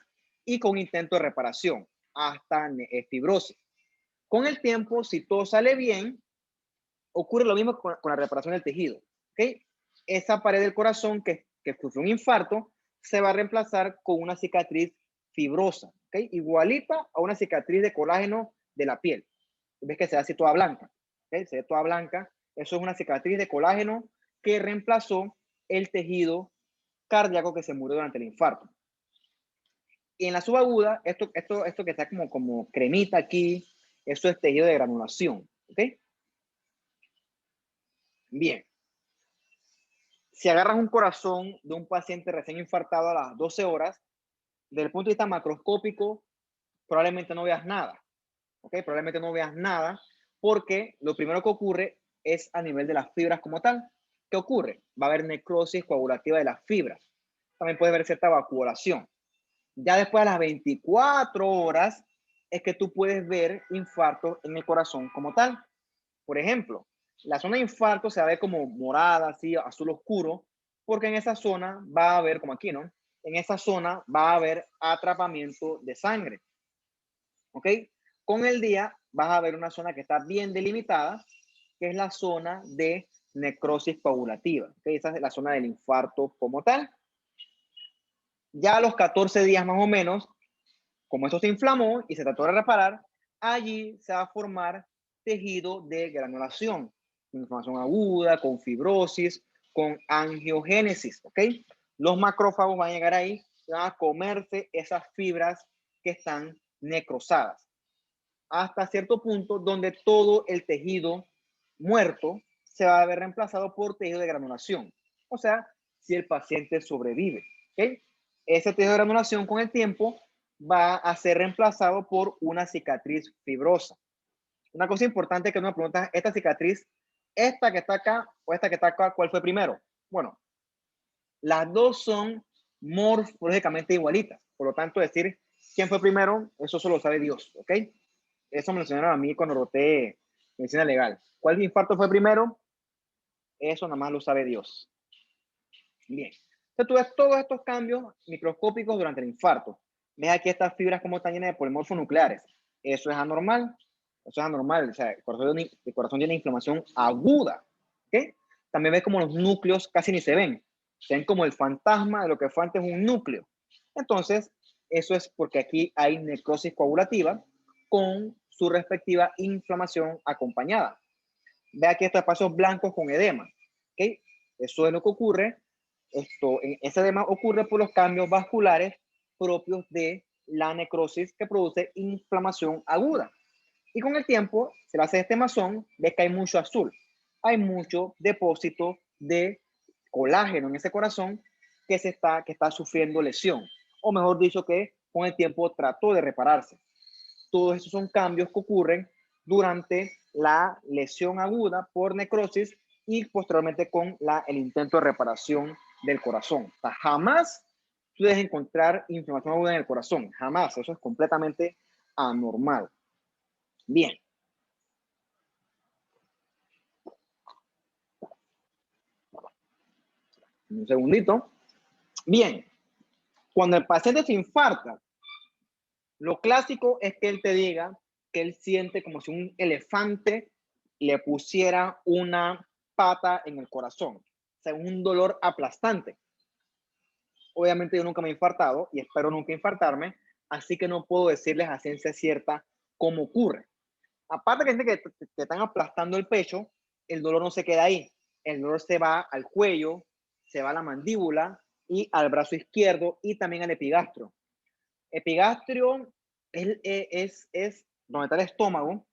y con intento de reparación, hasta fibrosis. Con el tiempo, si todo sale bien, ocurre lo mismo con la reparación del tejido. ¿Okay? Esa pared del corazón que sufrió un infarto se va a reemplazar con una cicatriz fibrosa, ¿okay? Igualita a una cicatriz de colágeno de la piel. Ves que se ve así toda blanca, ¿okay? Se ve toda blanca. Eso es una cicatriz de colágeno que reemplazó el tejido cardíaco que se murió durante el infarto. Y en la subaguda, esto que está como cremita aquí, eso es tejido de granulación, ¿ok? Bien. Si agarras un corazón de un paciente recién infartado a las 12 horas, desde el punto de vista macroscópico, probablemente no veas nada, ¿ok? Probablemente no veas nada porque lo primero que ocurre es a nivel de las fibras como tal. ¿Qué ocurre? Va a haber necrosis coagulativa de las fibras. También puede haber cierta vacuolación. Ya después de las 24 horas es que tú puedes ver infarto en el corazón como tal. Por ejemplo, la zona de infarto se va a ver como morada, así, azul oscuro, porque en esa zona va a haber, como aquí, ¿no? En esa zona va a haber atrapamiento de sangre. ¿Ok? Con el día vas a ver una zona que está bien delimitada, que es la zona de necrosis coagulativa. ¿Ok? Esa es la zona del infarto como tal. Ya a los 14 días más o menos, como esto se inflamó y se trató de reparar, allí se va a formar tejido de granulación, inflamación aguda, con fibrosis, con angiogénesis, ¿ok? Los macrófagos van a llegar ahí y van a comerse esas fibras que están necrosadas, hasta cierto punto donde todo el tejido muerto se va a ver reemplazado por tejido de granulación. O sea, si el paciente sobrevive, ¿ok? Ese tejido de granulación con el tiempo va a ser reemplazado por una cicatriz fibrosa. Una cosa importante que nos preguntan, esta cicatriz, esta que está acá o esta que está acá, ¿cuál fue primero? Bueno, las dos son morfológicamente igualitas. Por lo tanto, decir quién fue primero, eso solo sabe Dios, ¿ok? Eso me lo enseñaron a mí cuando roté medicina legal. ¿Cuál infarto fue primero? Eso nada más lo sabe Dios. Bien. Entonces tú ves todos estos cambios microscópicos durante el infarto. Ves aquí estas fibras como están llenas de polimorfos nucleares. Eso es anormal. Eso es anormal. O sea, el corazón tiene inflamación aguda. ¿Okay? También ves como los núcleos casi ni se ven. Se ven como el fantasma de lo que fue antes un núcleo. Entonces, eso es porque aquí hay necrosis coagulativa con su respectiva inflamación acompañada. Ve aquí estos espacios blancos con edema. ¿Okay? Eso es lo que ocurre. Ese edema ocurre por los cambios vasculares propios de la necrosis que produce inflamación aguda. Y con el tiempo, se le hace este masón, ves que hay mucho azul. Hay mucho depósito de colágeno en ese corazón que está sufriendo lesión. O mejor dicho, que con el tiempo trató de repararse. Todos esos son cambios que ocurren durante la lesión aguda por necrosis y posteriormente con el intento de reparación del corazón. O sea, jamás tú debes encontrar inflamación aguda en el corazón, jamás, eso es completamente anormal. Bien. Un segundito. Bien, cuando el paciente se infarta, lo clásico es que él te diga que él siente como si un elefante le pusiera una pata en el corazón. O sea, un dolor aplastante. Obviamente yo nunca me he infartado y espero nunca infartarme, así que no puedo decirles a ciencia cierta cómo ocurre. Aparte que te están aplastando el pecho, el dolor no se queda ahí. El dolor se va al cuello, se va a la mandíbula y al brazo izquierdo y también al epigastrio. Epigastrio es donde está el estómago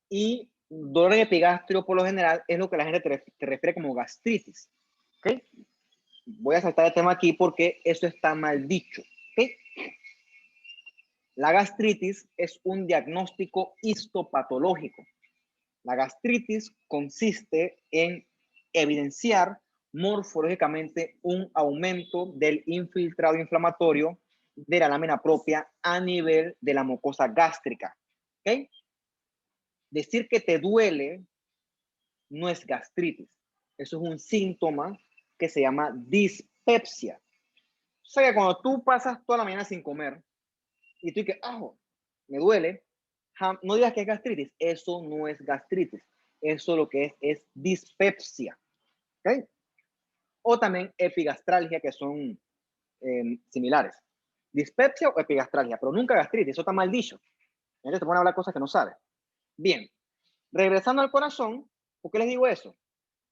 y dolor en epigastrio por lo general es lo que la gente te refiere como gastritis. ¿Okay? Voy a saltar el tema aquí porque eso está mal dicho. ¿Okay? La gastritis es un diagnóstico histopatológico. La gastritis consiste en evidenciar morfológicamente un aumento del infiltrado inflamatorio de la lámina propia a nivel de la mucosa gástrica. ¿Okay? Decir que te duele no es gastritis. Eso es un síntoma que se llama dispepsia. O sea que cuando tú pasas toda la mañana sin comer y tú dices, me duele, no digas que es gastritis. Eso no es gastritis. Eso lo que es dispepsia. ¿Okay? O también epigastralgia, que son similares. Dispepsia o epigastralgia, pero nunca gastritis. Eso está mal dicho. Entonces te ponen a hablar cosas que no sabes. Bien, regresando al corazón, ¿por qué les digo eso?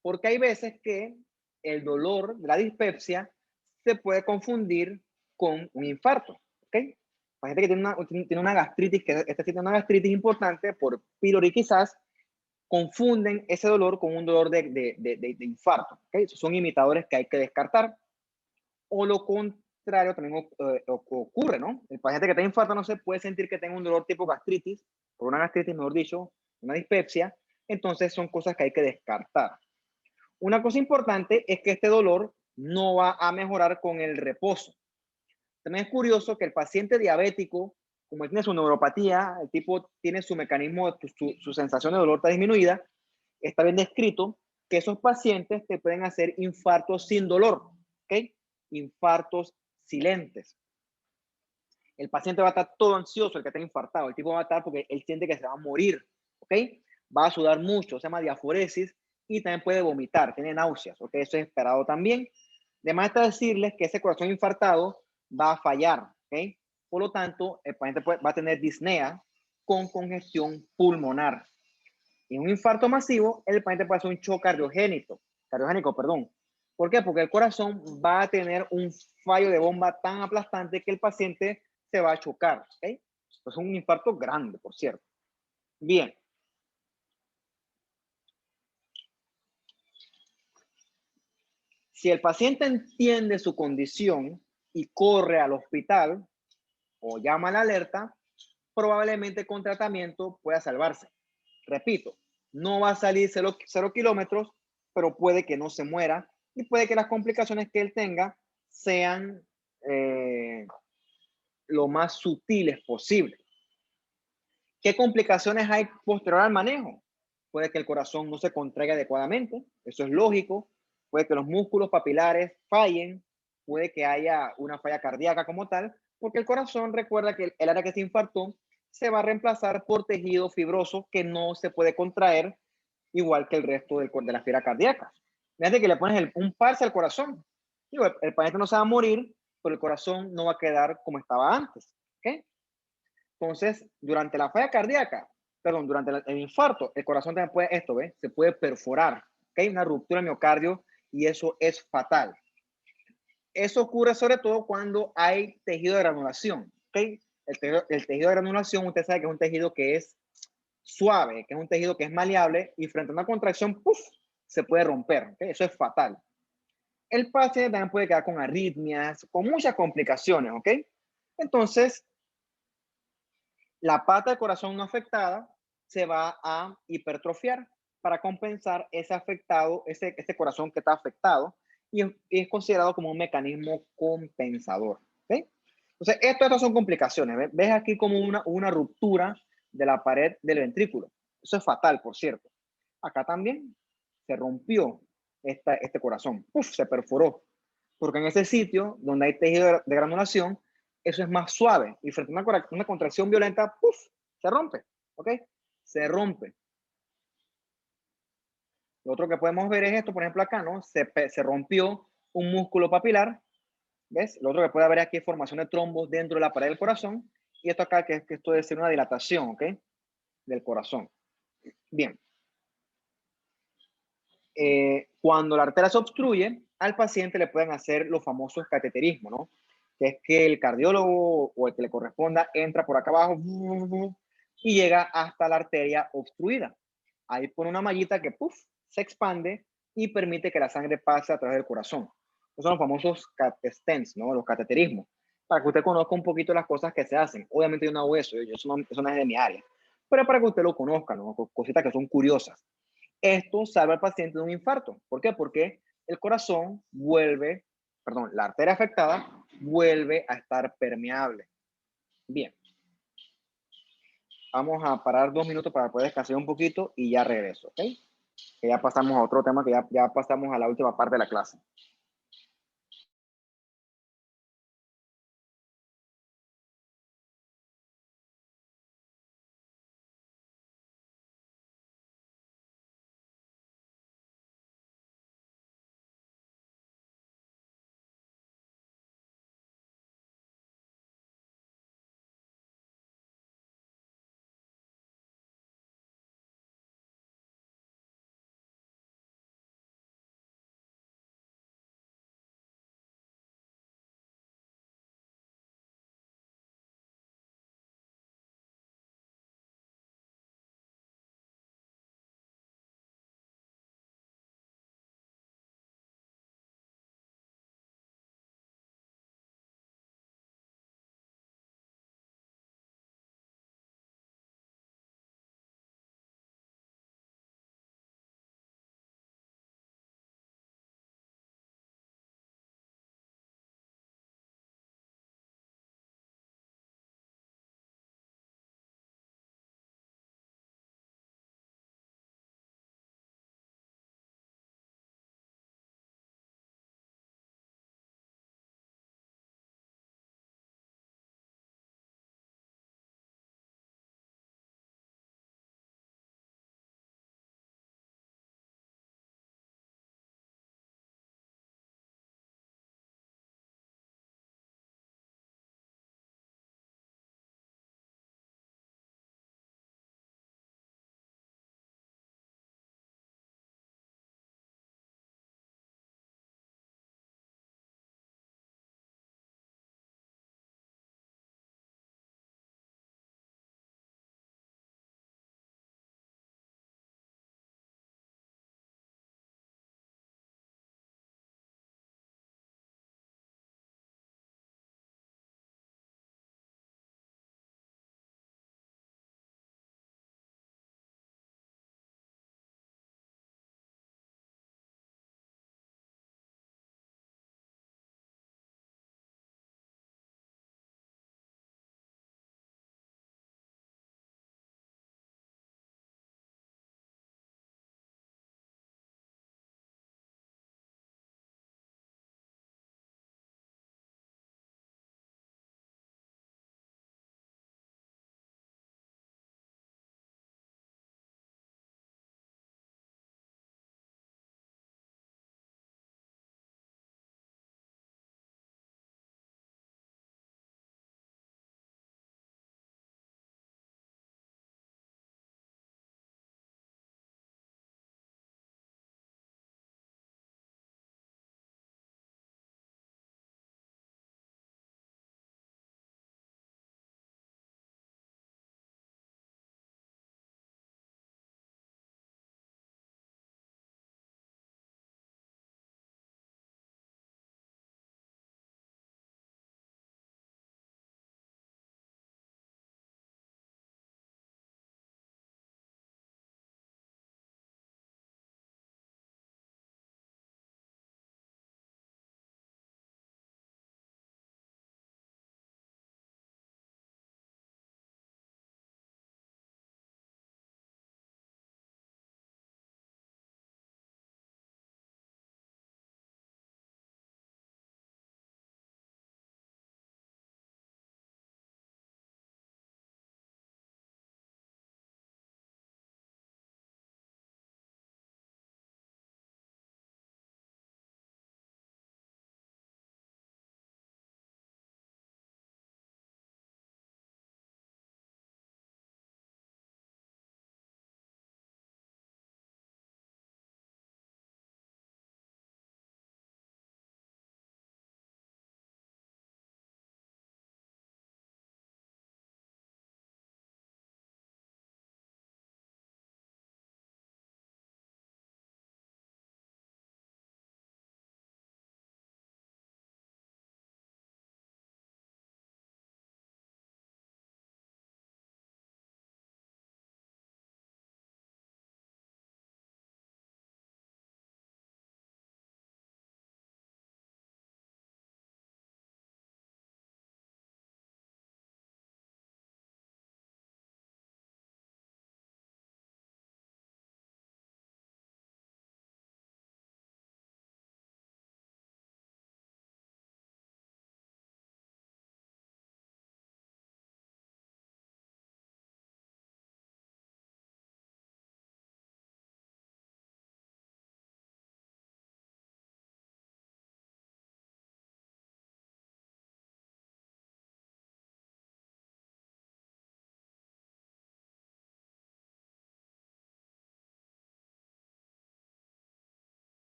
Porque hay veces que el dolor de la dispepsia se puede confundir con un infarto. ¿Ok? La gente que tiene una gastritis, que esta tiene una gastritis importante por pylori quizás, confunden ese dolor con un dolor de infarto. ¿Okay? Son imitadores que hay que descartar. O lo contrario también ocurre, ¿no? El paciente que tiene infarto no se puede sentir que tenga un dolor tipo gastritis, por una gastritis, mejor dicho, una dispepsia, entonces son cosas que hay que descartar. Una cosa importante es que este dolor no va a mejorar con el reposo. También es curioso que el paciente diabético, como tiene su neuropatía, el tipo tiene su mecanismo, su sensación de dolor está disminuida, está bien descrito que esos pacientes te pueden hacer infartos sin dolor, ¿ok? Infartos silentes. El paciente va a estar todo ansioso, el que está infartado, el tipo va a estar porque él siente que se va a morir, ¿ok? Va a sudar mucho, se llama diaforesis y también puede vomitar, tiene náuseas, ¿ok? Eso es esperado también. Además está decirles que ese corazón infartado va a fallar, ¿ok? Por lo tanto, el paciente va a tener disnea con congestión pulmonar. En un infarto masivo, el paciente puede hacer un shock cardiogénico, perdón. ¿Por qué? Porque el corazón va a tener un fallo de bomba tan aplastante que el paciente se va a chocar, ¿ok? Es un infarto grande, por cierto. Bien. Si el paciente entiende su condición y corre al hospital o llama a la alerta, probablemente con tratamiento pueda salvarse. Repito, no va a salir 0 kilómetros, pero puede que no se muera y puede que las complicaciones que él tenga sean lo más sutiles posible. ¿Qué complicaciones hay posterior al manejo? Puede que el corazón no se contraiga adecuadamente, eso es lógico. Puede que los músculos papilares fallen, puede que haya una falla cardíaca como tal, porque el corazón, recuerda que el área que se infartó se va a reemplazar por tejido fibroso que no se puede contraer igual que el resto de las fibras cardíacas. Fíjate que le pones un parche al corazón. Digo, el paciente no se va a morir, pero el corazón no va a quedar como estaba antes. ¿Okay? Entonces, durante la falla cardíaca, perdón, durante el infarto, el corazón también puede, esto, ¿ves? Se puede perforar, ¿ok? Una ruptura de miocardio y eso es fatal. Eso ocurre sobre todo cuando hay tejido de granulación, ¿ok? El tejido de granulación, usted sabe que es un tejido que es suave, que es un tejido que es maleable y frente a una contracción, ¡puf!, se puede romper, ¿ok? Eso es fatal. El paciente también puede quedar con arritmias, con muchas complicaciones, ¿ok? Entonces, la pata del corazón no afectada se va a hipertrofiar para compensar ese afectado, ese corazón que está afectado y es considerado como un mecanismo compensador. ¿Okay? Entonces, estas son complicaciones. ¿Ves aquí como una ruptura de la pared del ventrículo? Eso es fatal, por cierto. Acá también se rompió este corazón. Uf, se perforó. Porque en ese sitio donde hay tejido de granulación, eso es más suave y frente a una contracción violenta, ¡puf!, se rompe, ¿ok? Se rompe. Lo otro que podemos ver es esto, por ejemplo, acá, ¿no? Se rompió un músculo papilar, ¿ves? Lo otro que puede haber aquí es formación de trombos dentro de la pared del corazón y esto acá, que esto debe ser una dilatación, ¿ok? Del corazón. Bien. Cuando la arteria se obstruye, al paciente le pueden hacer los famosos cateterismos, ¿no? Que es que el cardiólogo o el que le corresponda entra por acá abajo y llega hasta la arteria obstruida. Ahí pone una mallita que puff, se expande y permite que la sangre pase a través del corazón. Esos son los famosos stents, ¿no? Los cateterismos. Para que usted conozca un poquito las cosas que se hacen. Obviamente yo no hago eso, eso no es de mi área. Pero para que usted lo conozca, ¿no? Cositas que son curiosas. Esto salva al paciente de un infarto. ¿Por qué? Porque el corazón vuelve, perdón, la arteria afectada vuelve a estar permeable. Bien, vamos a parar 2 minutos para poder descansar un poquito y ya regreso, ¿ok? Que ya pasamos a otro tema, que ya pasamos a la última parte de la clase.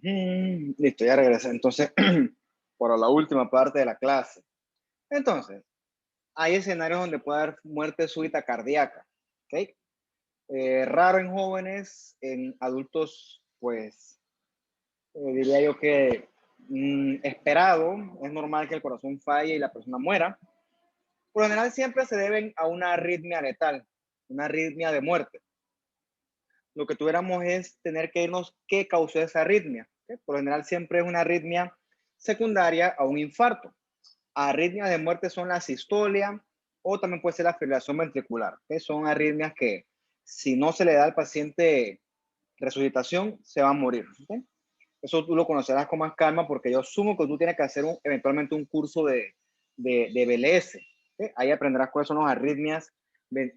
Listo, ya regresé. Entonces, para la última parte de la clase. Entonces, hay escenarios donde puede haber muerte súbita cardíaca. ¿Ok? Raro en jóvenes, en adultos, pues, diría yo que esperado. Es normal que el corazón falle y la persona muera. Por lo general siempre se deben a una arritmia letal, una arritmia de muerte. Lo que tuviéramos es tener que irnos qué causó esa arritmia. ¿Okay? Por lo general siempre es una arritmia secundaria a un infarto. Arritmias de muerte son la sistolia o también puede ser la fibrilación ventricular. ¿Okay? Son arritmias que si no se le da al paciente resucitación, se va a morir. ¿Okay? Eso tú lo conocerás con más calma porque yo asumo que tú tienes que hacer eventualmente un curso de BLS. ¿Okay? Ahí aprenderás cuáles son las arritmias,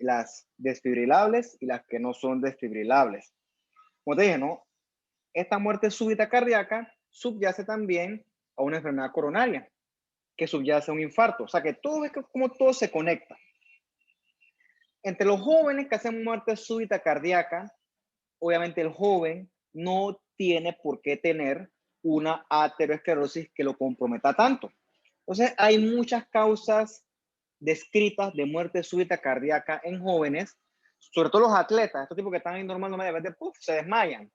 las desfibrilables y las que no son desfibrilables. Como te dije, ¿no? Esta muerte súbita cardíaca subyace también a una enfermedad coronaria, que subyace a un infarto. O sea que todo es como todo se conecta. Entre los jóvenes que hacen muerte súbita cardíaca, obviamente el joven no tiene por qué tener una aterosclerosis que lo comprometa tanto. Entonces, hay muchas causas descritas de muerte súbita cardíaca en jóvenes, sobre todo los atletas, estos tipos que están ahí normal, se desmayan.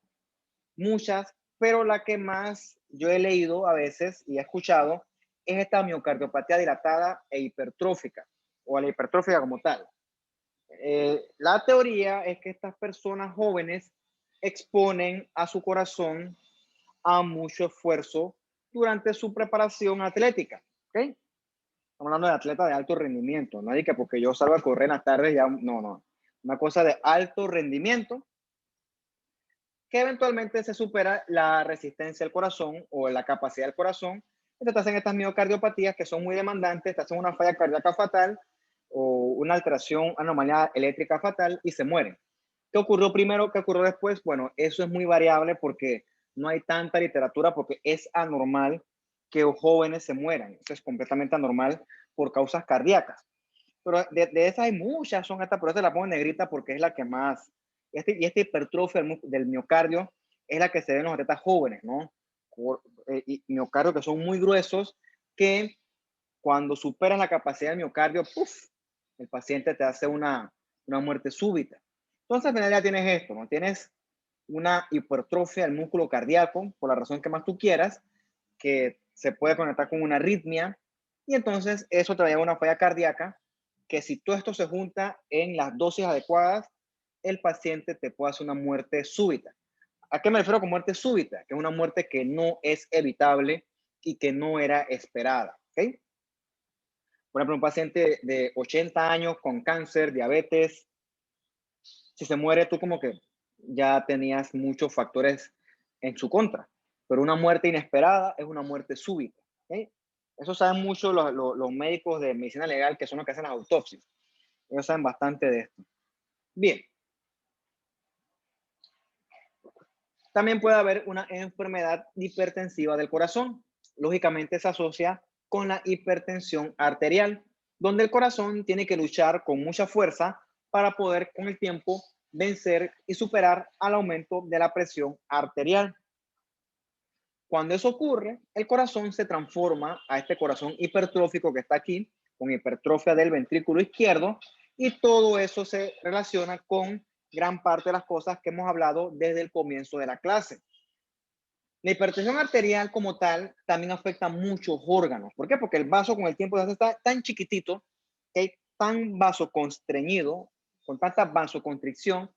Muchas, pero la que más yo he leído a veces y he escuchado es esta miocardiopatía dilatada e hipertrófica, o la hipertrofia como tal. La teoría es que estas personas jóvenes exponen a su corazón a mucho esfuerzo durante su preparación atlética. ¿Okay? Estamos hablando de atletas de alto rendimiento, no hay que porque yo salgo a correr en las tardes, ya no. Una cosa de alto rendimiento que eventualmente se supera la resistencia al corazón o la capacidad del corazón. Entonces te hacen estas miocardiopatías que son muy demandantes, te hacen una falla cardíaca fatal o una alteración, anomalía eléctrica fatal y se mueren. ¿Qué ocurrió primero? ¿Qué ocurrió después? Bueno, eso es muy variable porque no hay tanta literatura, porque es anormal que jóvenes se mueran. Eso es completamente anormal por causas cardíacas. Pero de esas hay muchas, son estas, pero esta la pongo en negrita porque es la que más, esta hipertrofia del miocardio es la que se ve en los atletas jóvenes, ¿no? Y miocardios que son muy gruesos, que cuando superas la capacidad del miocardio, ¡puf! El paciente te hace una muerte súbita. Entonces, al final ya tienes esto, ¿no? Tienes una hipertrofia del músculo cardíaco, por la razón que más tú quieras, que se puede conectar con una arritmia, y entonces eso te va a llevar a una falla cardíaca, que si todo esto se junta en las dosis adecuadas, el paciente te puede hacer una muerte súbita. ¿A qué me refiero con muerte súbita? Que es una muerte que no es evitable y que no era esperada. ¿Okay? Por ejemplo, un paciente de 80 años con cáncer, diabetes, si se muere tú como que ya tenías muchos factores en su contra, pero una muerte inesperada es una muerte súbita. ¿Okay? Eso saben mucho los médicos de medicina legal, que son los que hacen las autopsias. Ellos saben bastante de esto. Bien, también puede haber una enfermedad hipertensiva del corazón. Lógicamente se asocia con la hipertensión arterial, donde el corazón tiene que luchar con mucha fuerza para poder con el tiempo vencer y superar al aumento de la presión arterial. Cuando eso ocurre, el corazón se transforma a este corazón hipertrófico que está aquí, con hipertrofia del ventrículo izquierdo, y todo eso se relaciona con gran parte de las cosas que hemos hablado desde el comienzo de la clase. La hipertensión arterial como tal también afecta a muchos órganos. ¿Por qué? Porque el vaso con el tiempo está tan chiquitito, que hay tan vasoconstreñido, con tanta vasoconstricción,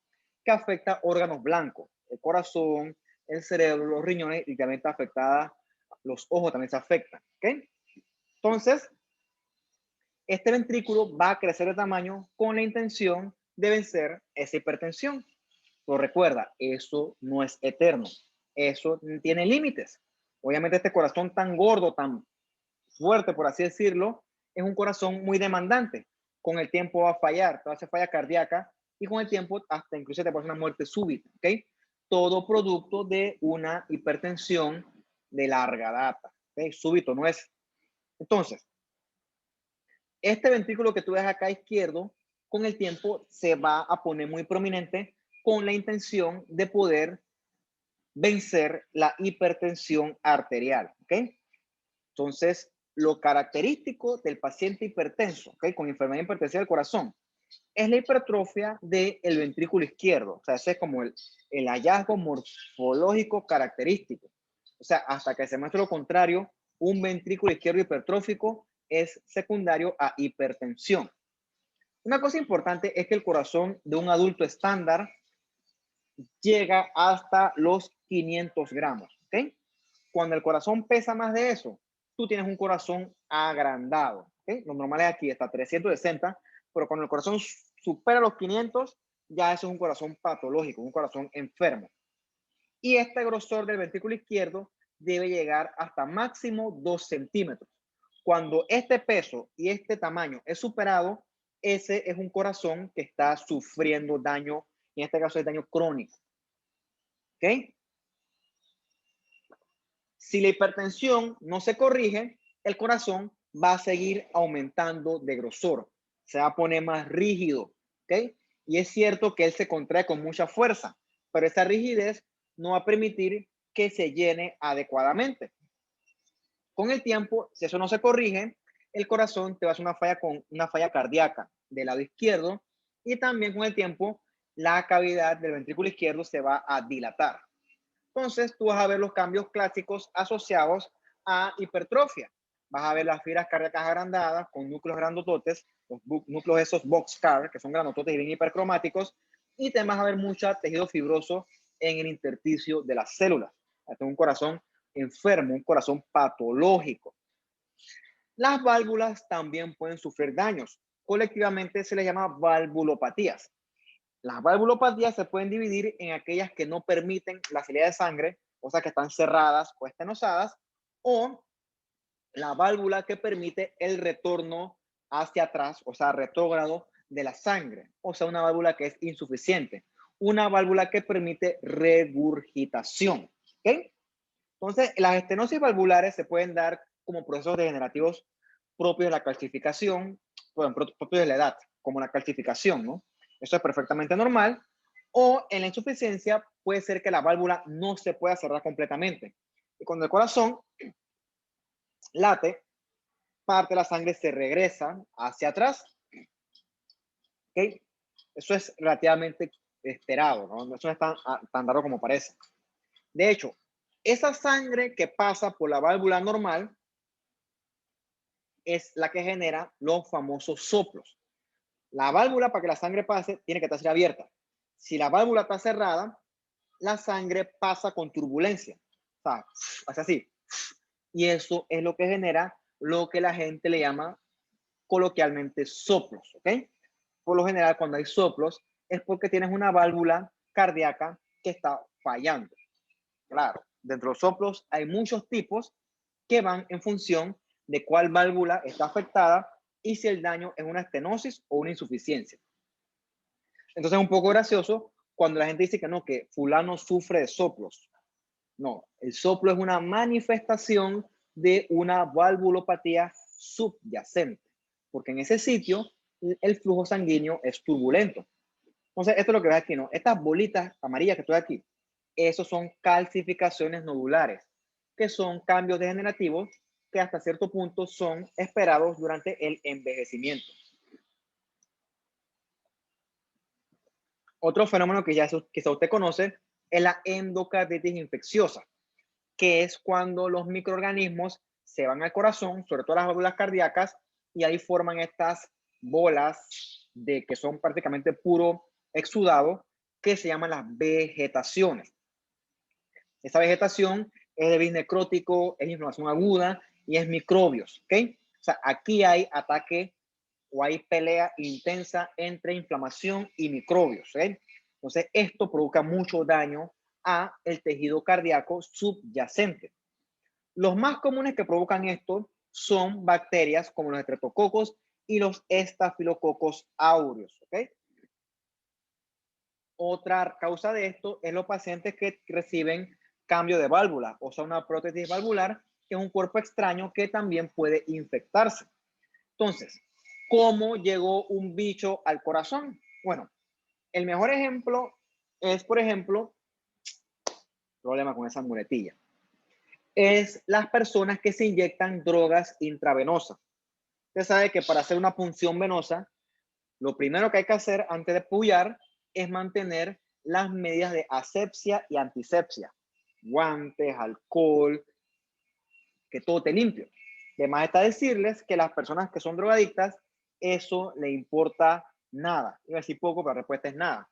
que afecta órganos blancos, el corazón, el cerebro, los riñones, y también está afectada, los ojos también se afectan. ¿Okay? Entonces, este ventrículo va a crecer de tamaño con la intención de vencer esa hipertensión. Pero recuerda, eso no es eterno, eso tiene límites. Obviamente este corazón tan gordo, tan fuerte, por así decirlo, es un corazón muy demandante. Con el tiempo va a fallar, te va a hacer falla cardíaca y con el tiempo hasta incluso te puede hacer una muerte súbita. ¿Okay? Todo producto de una hipertensión de larga data. ¿Okay? Súbito no es. Entonces, este ventrículo que tú ves acá izquierdo, con el tiempo se va a poner muy prominente con la intención de poder vencer la hipertensión arterial, ¿ok? Entonces, lo característico del paciente hipertenso, ¿ok? Con enfermedad hipertensiva del corazón, es la hipertrofia del ventrículo izquierdo. O sea, ese es como el hallazgo morfológico característico. O sea, hasta que se muestre lo contrario, un ventrículo izquierdo hipertrófico es secundario a hipertensión. Una cosa importante es que el corazón de un adulto estándar llega hasta los 500 gramos, ¿ok? Cuando el corazón pesa más de eso, tú tienes un corazón agrandado, ¿ok? Lo normal es aquí hasta 360, pero cuando el corazón supera los 500, ya eso es un corazón patológico, un corazón enfermo. Y este grosor del ventrículo izquierdo debe llegar hasta máximo 2 centímetros. Cuando este peso y este tamaño es superado, ese es un corazón que está sufriendo daño, en este caso es daño crónico. ¿Ok? Si la hipertensión no se corrige, el corazón va a seguir aumentando de grosor, se va a poner más rígido, ¿ok? Y es cierto que él se contrae con mucha fuerza, pero esa rigidez no va a permitir que se llene adecuadamente. Con el tiempo, si eso no se corrige, el corazón te va a hacer una falla cardíaca del lado izquierdo y también con el tiempo la cavidad del ventrículo izquierdo se va a dilatar. Entonces, tú vas a ver los cambios clásicos asociados a hipertrofia. Vas a ver las fibras cardíacas agrandadas con núcleos grandototes, los núcleos esos boxcar, que son grandototes y bien hipercromáticos, y te vas a ver mucho tejido fibroso en el intersticio de las células. Este es un corazón enfermo, un corazón patológico. Las válvulas también pueden sufrir daños. Colectivamente se les llama valvulopatías. Las valvulopatías se pueden dividir en aquellas que no permiten la salida de sangre, o sea que están cerradas o estenosadas, o la válvula que permite el retorno hacia atrás, o sea, retrógrado de la sangre, o sea, una válvula que es insuficiente, una válvula que permite regurgitación. ¿Ok? Entonces, las estenosis valvulares se pueden dar como procesos degenerativos propios de la calcificación, bueno, propios de la edad, como la calcificación, ¿no? Eso es perfectamente normal. O en la insuficiencia puede ser que la válvula no se pueda cerrar completamente. Y cuando el corazón late, parte de la sangre se regresa hacia atrás. ¿Ok? Eso es relativamente esperado, ¿no? Eso no es tan raro como parece. De hecho, esa sangre que pasa por la válvula normal es la que genera los famosos soplos. La válvula, para que la sangre pase, tiene que estar abierta. Si la válvula está cerrada, la sangre pasa con turbulencia. O sea, hace así. Y eso es lo que genera lo que la gente le llama coloquialmente soplos. ¿Ok? Por lo general, cuando hay soplos, es porque tienes una válvula cardíaca que está fallando. Claro, dentro de los soplos hay muchos tipos que van en función de cuál válvula está afectada y si el daño es una estenosis o una insuficiencia. Entonces es un poco gracioso cuando la gente dice que no, que fulano sufre de soplos. No, el soplo es una manifestación de una valvulopatía subyacente, porque en ese sitio el flujo sanguíneo es turbulento. Entonces, esto es lo que ves aquí, ¿no? Estas bolitas amarillas que estoy aquí, esos son calcificaciones nodulares, que son cambios degenerativos que hasta cierto punto son esperados durante el envejecimiento. Otro fenómeno que ya quizá usted conoce es la endocarditis infecciosa, que es cuando los microorganismos se van al corazón, sobre todo las válvulas cardíacas, y ahí forman estas bolas de que son prácticamente puro exudado, que se llaman las vegetaciones. Esta vegetación es de virus necrótico, es inflamación aguda y es microbios, ¿ok? O sea, aquí hay ataque o hay pelea intensa entre inflamación y microbios, ¿ok? Entonces, esto provoca mucho daño a el tejido cardíaco subyacente. Los más comunes que provocan esto son bacterias como los estreptococos y los estafilococos aureus, ¿ok? Otra causa de esto es los pacientes que reciben cambio de válvula, o sea, una prótesis valvular, que es un cuerpo extraño que también puede infectarse. Entonces, ¿cómo llegó un bicho al corazón? Bueno, el mejor ejemplo es, por ejemplo, problema con esa muletilla, es las personas que se inyectan drogas intravenosas. Usted sabe que para hacer una punción venosa, lo primero que hay que hacer antes de pullar es mantener las medidas de asepsia y antisepsia. Guantes, alcohol, que todo esté limpio. Además está decirles que las personas que son drogadictas, eso le importa nada. Iba a decir poco, pero la respuesta es nada.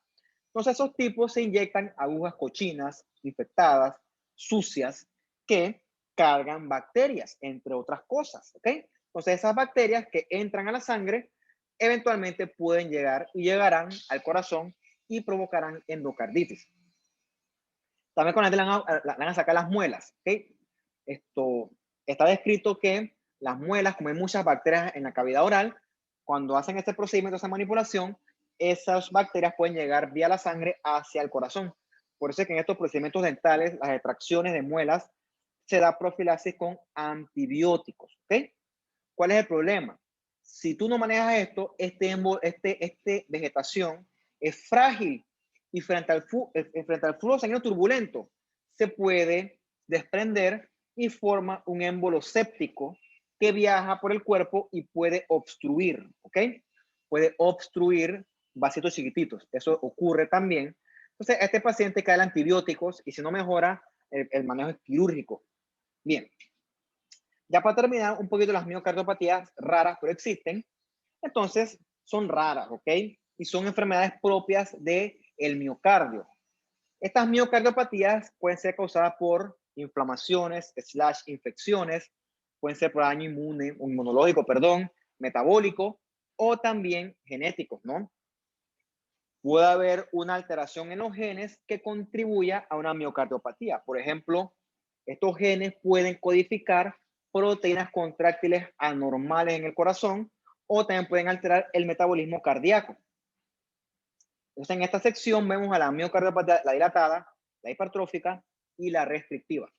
Entonces esos tipos se inyectan agujas cochinas, infectadas, sucias, que cargan bacterias, entre otras cosas, ¿ok? Entonces esas bacterias que entran a la sangre eventualmente pueden llegar y llegarán al corazón y provocarán endocarditis. También con la le van a sacar las muelas, ¿ok? Esto está descrito que las muelas, como hay muchas bacterias en la cavidad oral, cuando hacen este procedimiento, esa manipulación, esas bacterias pueden llegar vía la sangre hacia el corazón. Por eso es que en estos procedimientos dentales, las extracciones de muelas, se da profilaxis con antibióticos, ¿ok? ¿Cuál es el problema? Si tú no manejas esto, este vegetación es frágil y frente al flujo sanguíneo turbulento se puede desprender y forma un émbolo séptico que viaja por el cuerpo y puede obstruir, ¿ok? Puede obstruir vasitos chiquititos. Eso ocurre también. Entonces, a este paciente cae antibióticos y si no mejora, el manejo es quirúrgico. Bien. Ya para terminar, un poquito las miocardiopatías raras, pero existen. Entonces, son raras, ¿ok? Y son enfermedades propias del miocardio. Estas miocardiopatías pueden ser causadas por inflamaciones, infecciones, pueden ser por daño inmunológico, metabólico, o también genéticos, ¿no? Puede haber una alteración en los genes que contribuya a una miocardiopatía. Por ejemplo, estos genes pueden codificar proteínas contráctiles anormales en el corazón o también pueden alterar el metabolismo cardíaco. Entonces, en esta sección vemos a la miocardiopatía, la dilatada, la hipertrófica y la restrictiva.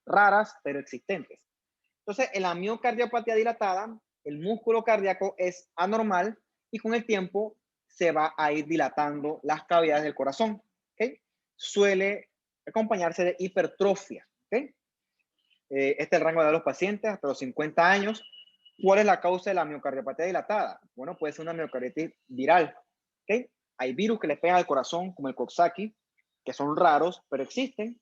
Raras, pero existentes. Entonces, en la miocardiopatía dilatada, el músculo cardíaco es anormal y con el tiempo se va a ir dilatando las cavidades del corazón. ¿Okay? Suele acompañarse de hipertrofia. ¿Okay? Este es el rango de edad de los pacientes hasta los 50 años. ¿Cuál es la causa de la miocardiopatía dilatada? Bueno, puede ser una miocarditis viral. ¿Okay? Hay virus que le pegan al corazón, como el Coxsackie, que son raros, pero existen.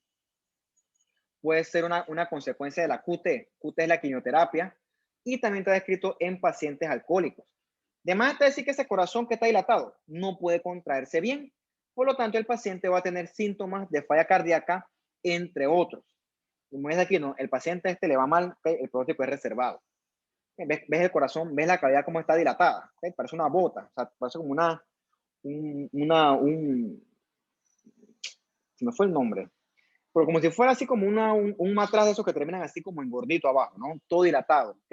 Puede ser una consecuencia de la QT. QT es la quimioterapia y también está descrito en pacientes alcohólicos. Además, está decir que ese corazón que está dilatado no puede contraerse bien. Por lo tanto, el paciente va a tener síntomas de falla cardíaca, entre otros. Como es aquí, ¿no? El paciente este le va mal, ¿okay? El pronóstico es reservado. ¿Ves el corazón? ¿Ves la cavidad cómo está dilatada? ¿Okay? Parece una bota, o sea, parece como se me fue el nombre, pero como si fuera así como un matraz de esos que terminan así como engordito abajo, ¿no? Todo dilatado, ¿ok?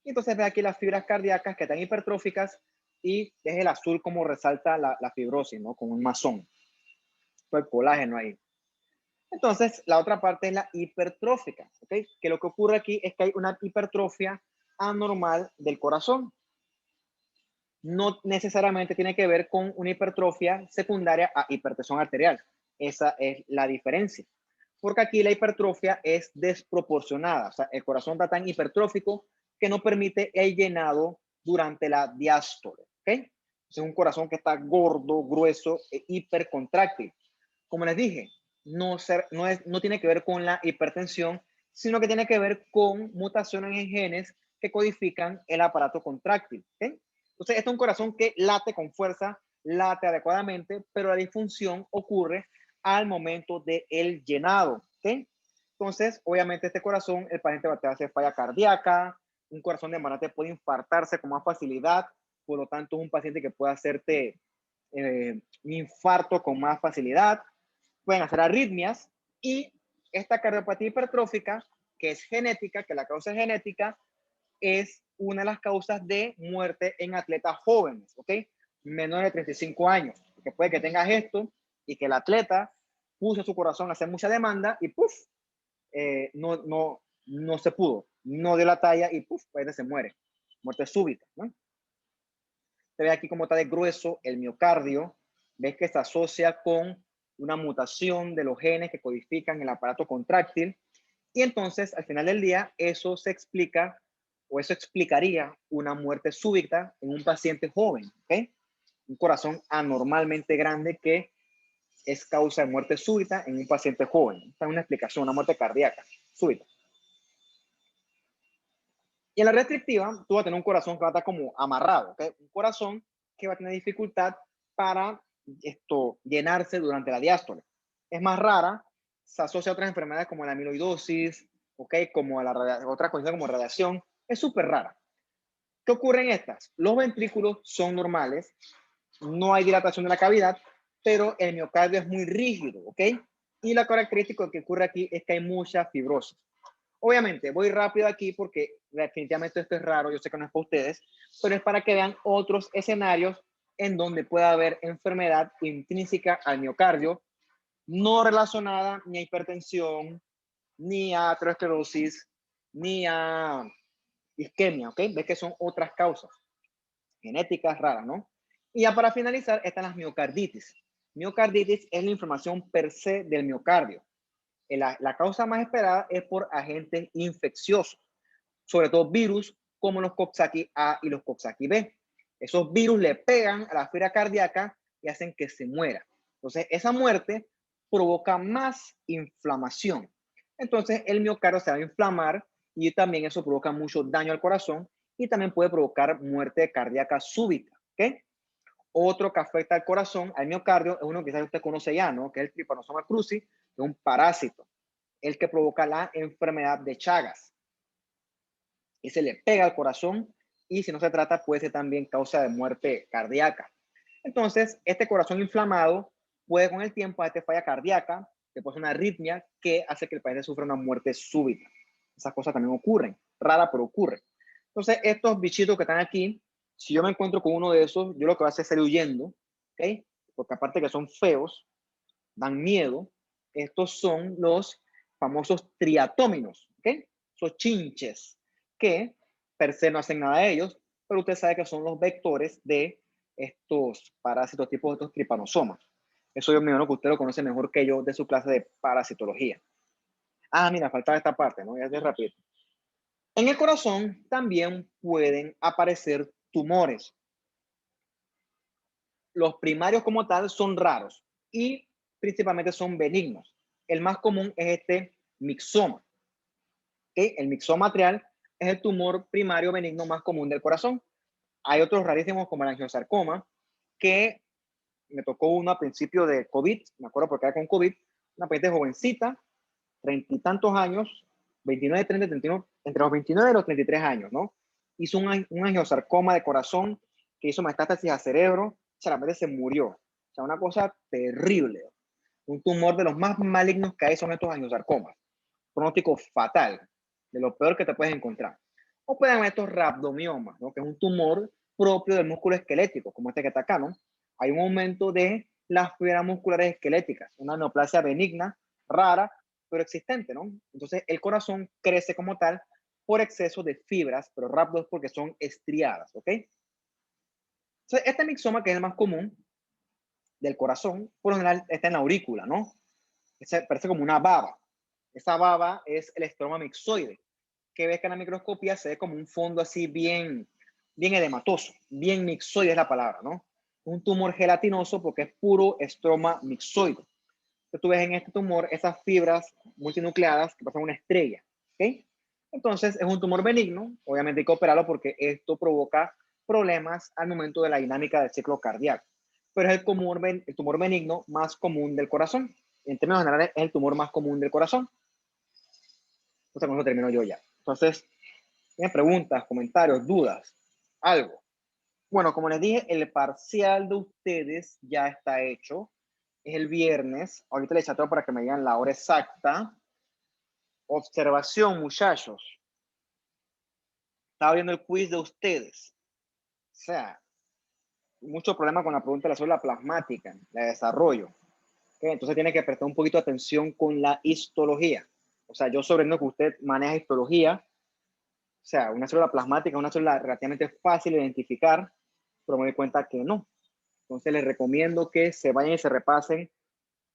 Y entonces ve aquí las fibras cardíacas que están hipertróficas y es el azul como resalta la fibrosis, ¿no? Como un masón. Todo el colágeno ahí. Entonces, la otra parte es la hipertrófica, ¿ok? Que lo que ocurre aquí es que hay una hipertrofia anormal del corazón. No necesariamente tiene que ver con una hipertrofia secundaria a hipertensión arterial. Esa es la diferencia. Porque aquí la hipertrofia es desproporcionada. O sea, el corazón está tan hipertrófico que no permite el llenado durante la diástole. ¿Ok? Es un corazón que está gordo, grueso e hipercontráctil. Como les dije, no tiene que ver con la hipertensión, sino que tiene que ver con mutaciones en genes que codifican el aparato contráctil. ¿Okay? Entonces, este es un corazón que late con fuerza, late adecuadamente, pero la disfunción ocurre al momento del llenado. ¿Okay? Entonces, obviamente, este corazón, el paciente va a hacer falla cardíaca, un corazón de embarate puede infartarse con más facilidad, por lo tanto, es un paciente que puede hacerte un infarto con más facilidad, pueden hacer arritmias y esta cardiopatía hipertrófica, que es genética, que la causa es genética, es una de las causas de muerte en atletas jóvenes, ¿ok? Menores de 35 años, que puede que tengas esto y que el atleta puso su corazón a hacer mucha demanda y ¡puf! No se pudo, no dio la talla y ¡puf! Pues se muere, muerte súbita, ¿no? Se ve aquí cómo está de grueso el miocardio, ves que se asocia con una mutación de los genes que codifican el aparato contráctil. Y entonces, al final del día, eso se explica o eso explicaría una muerte súbita en un paciente joven, ¿ok? Un corazón anormalmente grande que es causa de muerte súbita en un paciente joven. Esta es una explicación, una muerte cardíaca súbita. Y en la restrictiva, tú vas a tener un corazón que va a estar como amarrado, ¿ok? Un corazón que va a tener dificultad para llenarse durante la diástole. Es más rara, se asocia a otras enfermedades como la amiloidosis, ¿ok? Como a la otra cosa como radiación. Es súper rara. ¿Qué ocurre en estas? Los ventrículos son normales, no hay dilatación de la cavidad, pero el miocardio es muy rígido, ¿ok? Y la característica que ocurre aquí es que hay mucha fibrosis. Obviamente, voy rápido aquí porque definitivamente esto es raro, yo sé que no es para ustedes, pero es para que vean otros escenarios en donde pueda haber enfermedad intrínseca al miocardio, no relacionada ni a hipertensión, ni a aterosclerosis, ni a isquemia, ¿ok? Ves que son otras causas genéticas raras, ¿no? Y ya para finalizar, están las miocarditis. Miocarditis es la inflamación per se del miocardio. La causa más esperada es por agentes infecciosos, sobre todo virus como los Coxsackie A y los Coxsackie B. Esos virus le pegan a la fibra cardíaca y hacen que se muera. Entonces, esa muerte provoca más inflamación. Entonces, el miocardio se va a inflamar y también eso provoca mucho daño al corazón y también puede provocar muerte cardíaca súbita. ¿Ok? Otro que afecta al corazón, al miocardio, es uno que quizás usted conoce ya, ¿no? Que es el Trypanosoma cruzi, que es un parásito, el que provoca la enfermedad de Chagas. Y se le pega al corazón y si no se trata puede ser también causa de muerte cardíaca. Entonces, este corazón inflamado puede con el tiempo hacerte falla cardíaca, que puede ser una arritmia que hace que el paciente sufra una muerte súbita. Esas cosas también ocurren, rara pero ocurre. Entonces, estos bichitos que están aquí, si yo me encuentro con uno de esos, yo lo que voy a hacer es salir huyendo, ¿ok? Porque aparte que son feos, dan miedo, estos son los famosos triatóminos, ¿ok? Esos chinches que per se no hacen nada de ellos, pero usted sabe que son los vectores de estos parásitos tipos de estos tripanosomas. Eso yo me imagino que usted lo conoce mejor que yo de su clase de parasitología. Ah, mira, faltaba esta parte, ¿no? Ya es rápido. En el corazón también pueden aparecer tumores. Los primarios como tal son raros y principalmente son benignos. El más común es este mixoma. ¿Okay? El mixoma atrial es el tumor primario benigno más común del corazón. Hay otros rarísimos como el angiosarcoma, que me tocó uno a principio de COVID, me acuerdo porque era con COVID, una paciente jovencita, 30 y tantos años, 29, 30, 31, entre los 29 y los 33 años, ¿no? Hizo un angiosarcoma de corazón que hizo metástasis a cerebro, o sea, la paciente se murió. O sea, una cosa terrible. Un tumor de los más malignos que hay son estos angiosarcomas. Pronóstico fatal, de lo peor que te puedes encontrar. O pueden haber estos rhabdomiomas, ¿no? Que es un tumor propio del músculo esquelético, como este que está acá, ¿no? Hay un aumento de las fibras musculares esqueléticas, una neoplasia benigna, rara, pero existente, ¿no? Entonces, el corazón crece como tal por exceso de fibras, pero rhabdos porque son estriadas, ¿ok? Entonces, este mixoma, que es el más común del corazón, por lo general está en la aurícula, ¿no? Parece como una baba. Esa baba es el estroma mixoide, que ves que en la microscopía se ve como un fondo así bien, bien edematoso, bien mixoide es la palabra, ¿no? Un tumor gelatinoso porque es puro estroma mixoide. Entonces tú ves en este tumor esas fibras multinucleadas que pasan una estrella, ¿ok? Entonces es un tumor benigno, obviamente hay que operarlo porque esto provoca problemas al momento de la dinámica del ciclo cardíaco, pero es el tumor benigno más común del corazón. En términos generales es el tumor más común del corazón. Entonces con eso termino yo ya. Entonces, ¿tienen preguntas, comentarios, dudas? Algo. Bueno, como les dije, el parcial de ustedes ya está hecho. Es el viernes. Ahorita les chateo para que me digan la hora exacta. Observación, muchachos. Estaba viendo el quiz de ustedes. O sea, mucho problema con la pregunta de la célula plasmática, la de desarrollo. ¿Okay? Entonces tiene que prestar un poquito de atención con la histología. O sea, yo sobreentiendo que usted maneja histología. O sea, una célula plasmática es una célula relativamente fácil de identificar, pero me doy cuenta que no. Entonces les recomiendo que se vayan y se repasen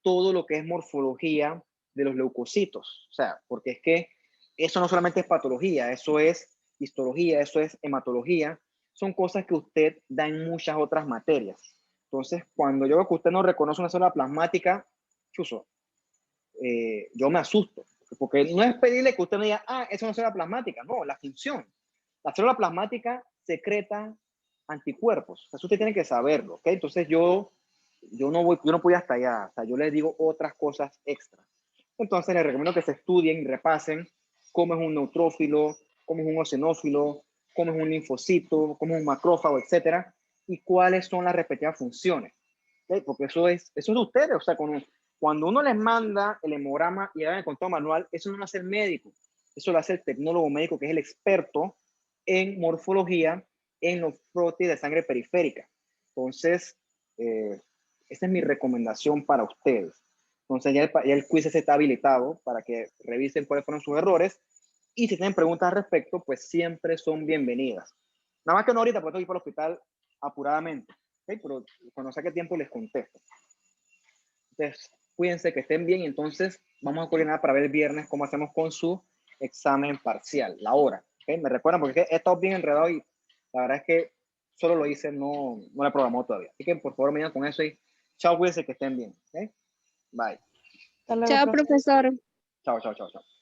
todo lo que es morfología de los leucocitos. O sea, porque es que eso no solamente es patología, eso es histología, eso es hematología. Son cosas que usted da en muchas otras materias. Entonces, cuando yo veo que usted no reconoce una célula plasmática, chuzo, yo me asusto. Porque no es pedirle que usted me diga, ah, es una célula plasmática. No, la función. La célula plasmática secreta anticuerpos. Eso usted tiene que saberlo, ¿ok? Entonces yo no voy hasta allá. O sea, yo les digo otras cosas extras. Entonces les recomiendo que se estudien y repasen cómo es un neutrófilo, cómo es un eosinófilo, cómo es un linfocito, cómo es un macrófago, etcétera, y cuáles son las respectivas funciones. ¿Okay? Porque eso es de ustedes. O sea, cuando uno les manda el hemograma y hagan el conteo manual, eso no lo hace el médico. Eso lo hace el tecnólogo médico, que es el experto en morfología en los prótesis de sangre periférica. Entonces, esa es mi recomendación para ustedes. Entonces, ya el quiz está habilitado para que revisen cuáles fueron sus errores. Y si tienen preguntas al respecto, pues siempre son bienvenidas. Nada más que no ahorita, porque estoy por el hospital apuradamente. ¿Okay? Pero cuando saque tiempo les contesto. Entonces, cuídense, que estén bien. Y entonces, vamos a coordinar para ver el viernes cómo hacemos con su examen parcial, la hora. ¿Okay? Me recuerdan porque he estado bien enredado y la verdad es que solo lo hice, no lo he programado todavía. Así que por favor me digan con eso y chao, cuídense, que estén bien. ¿Okay? Bye. Hasta luego, Chao, profe. profesor. Chao, chao, chao, chao.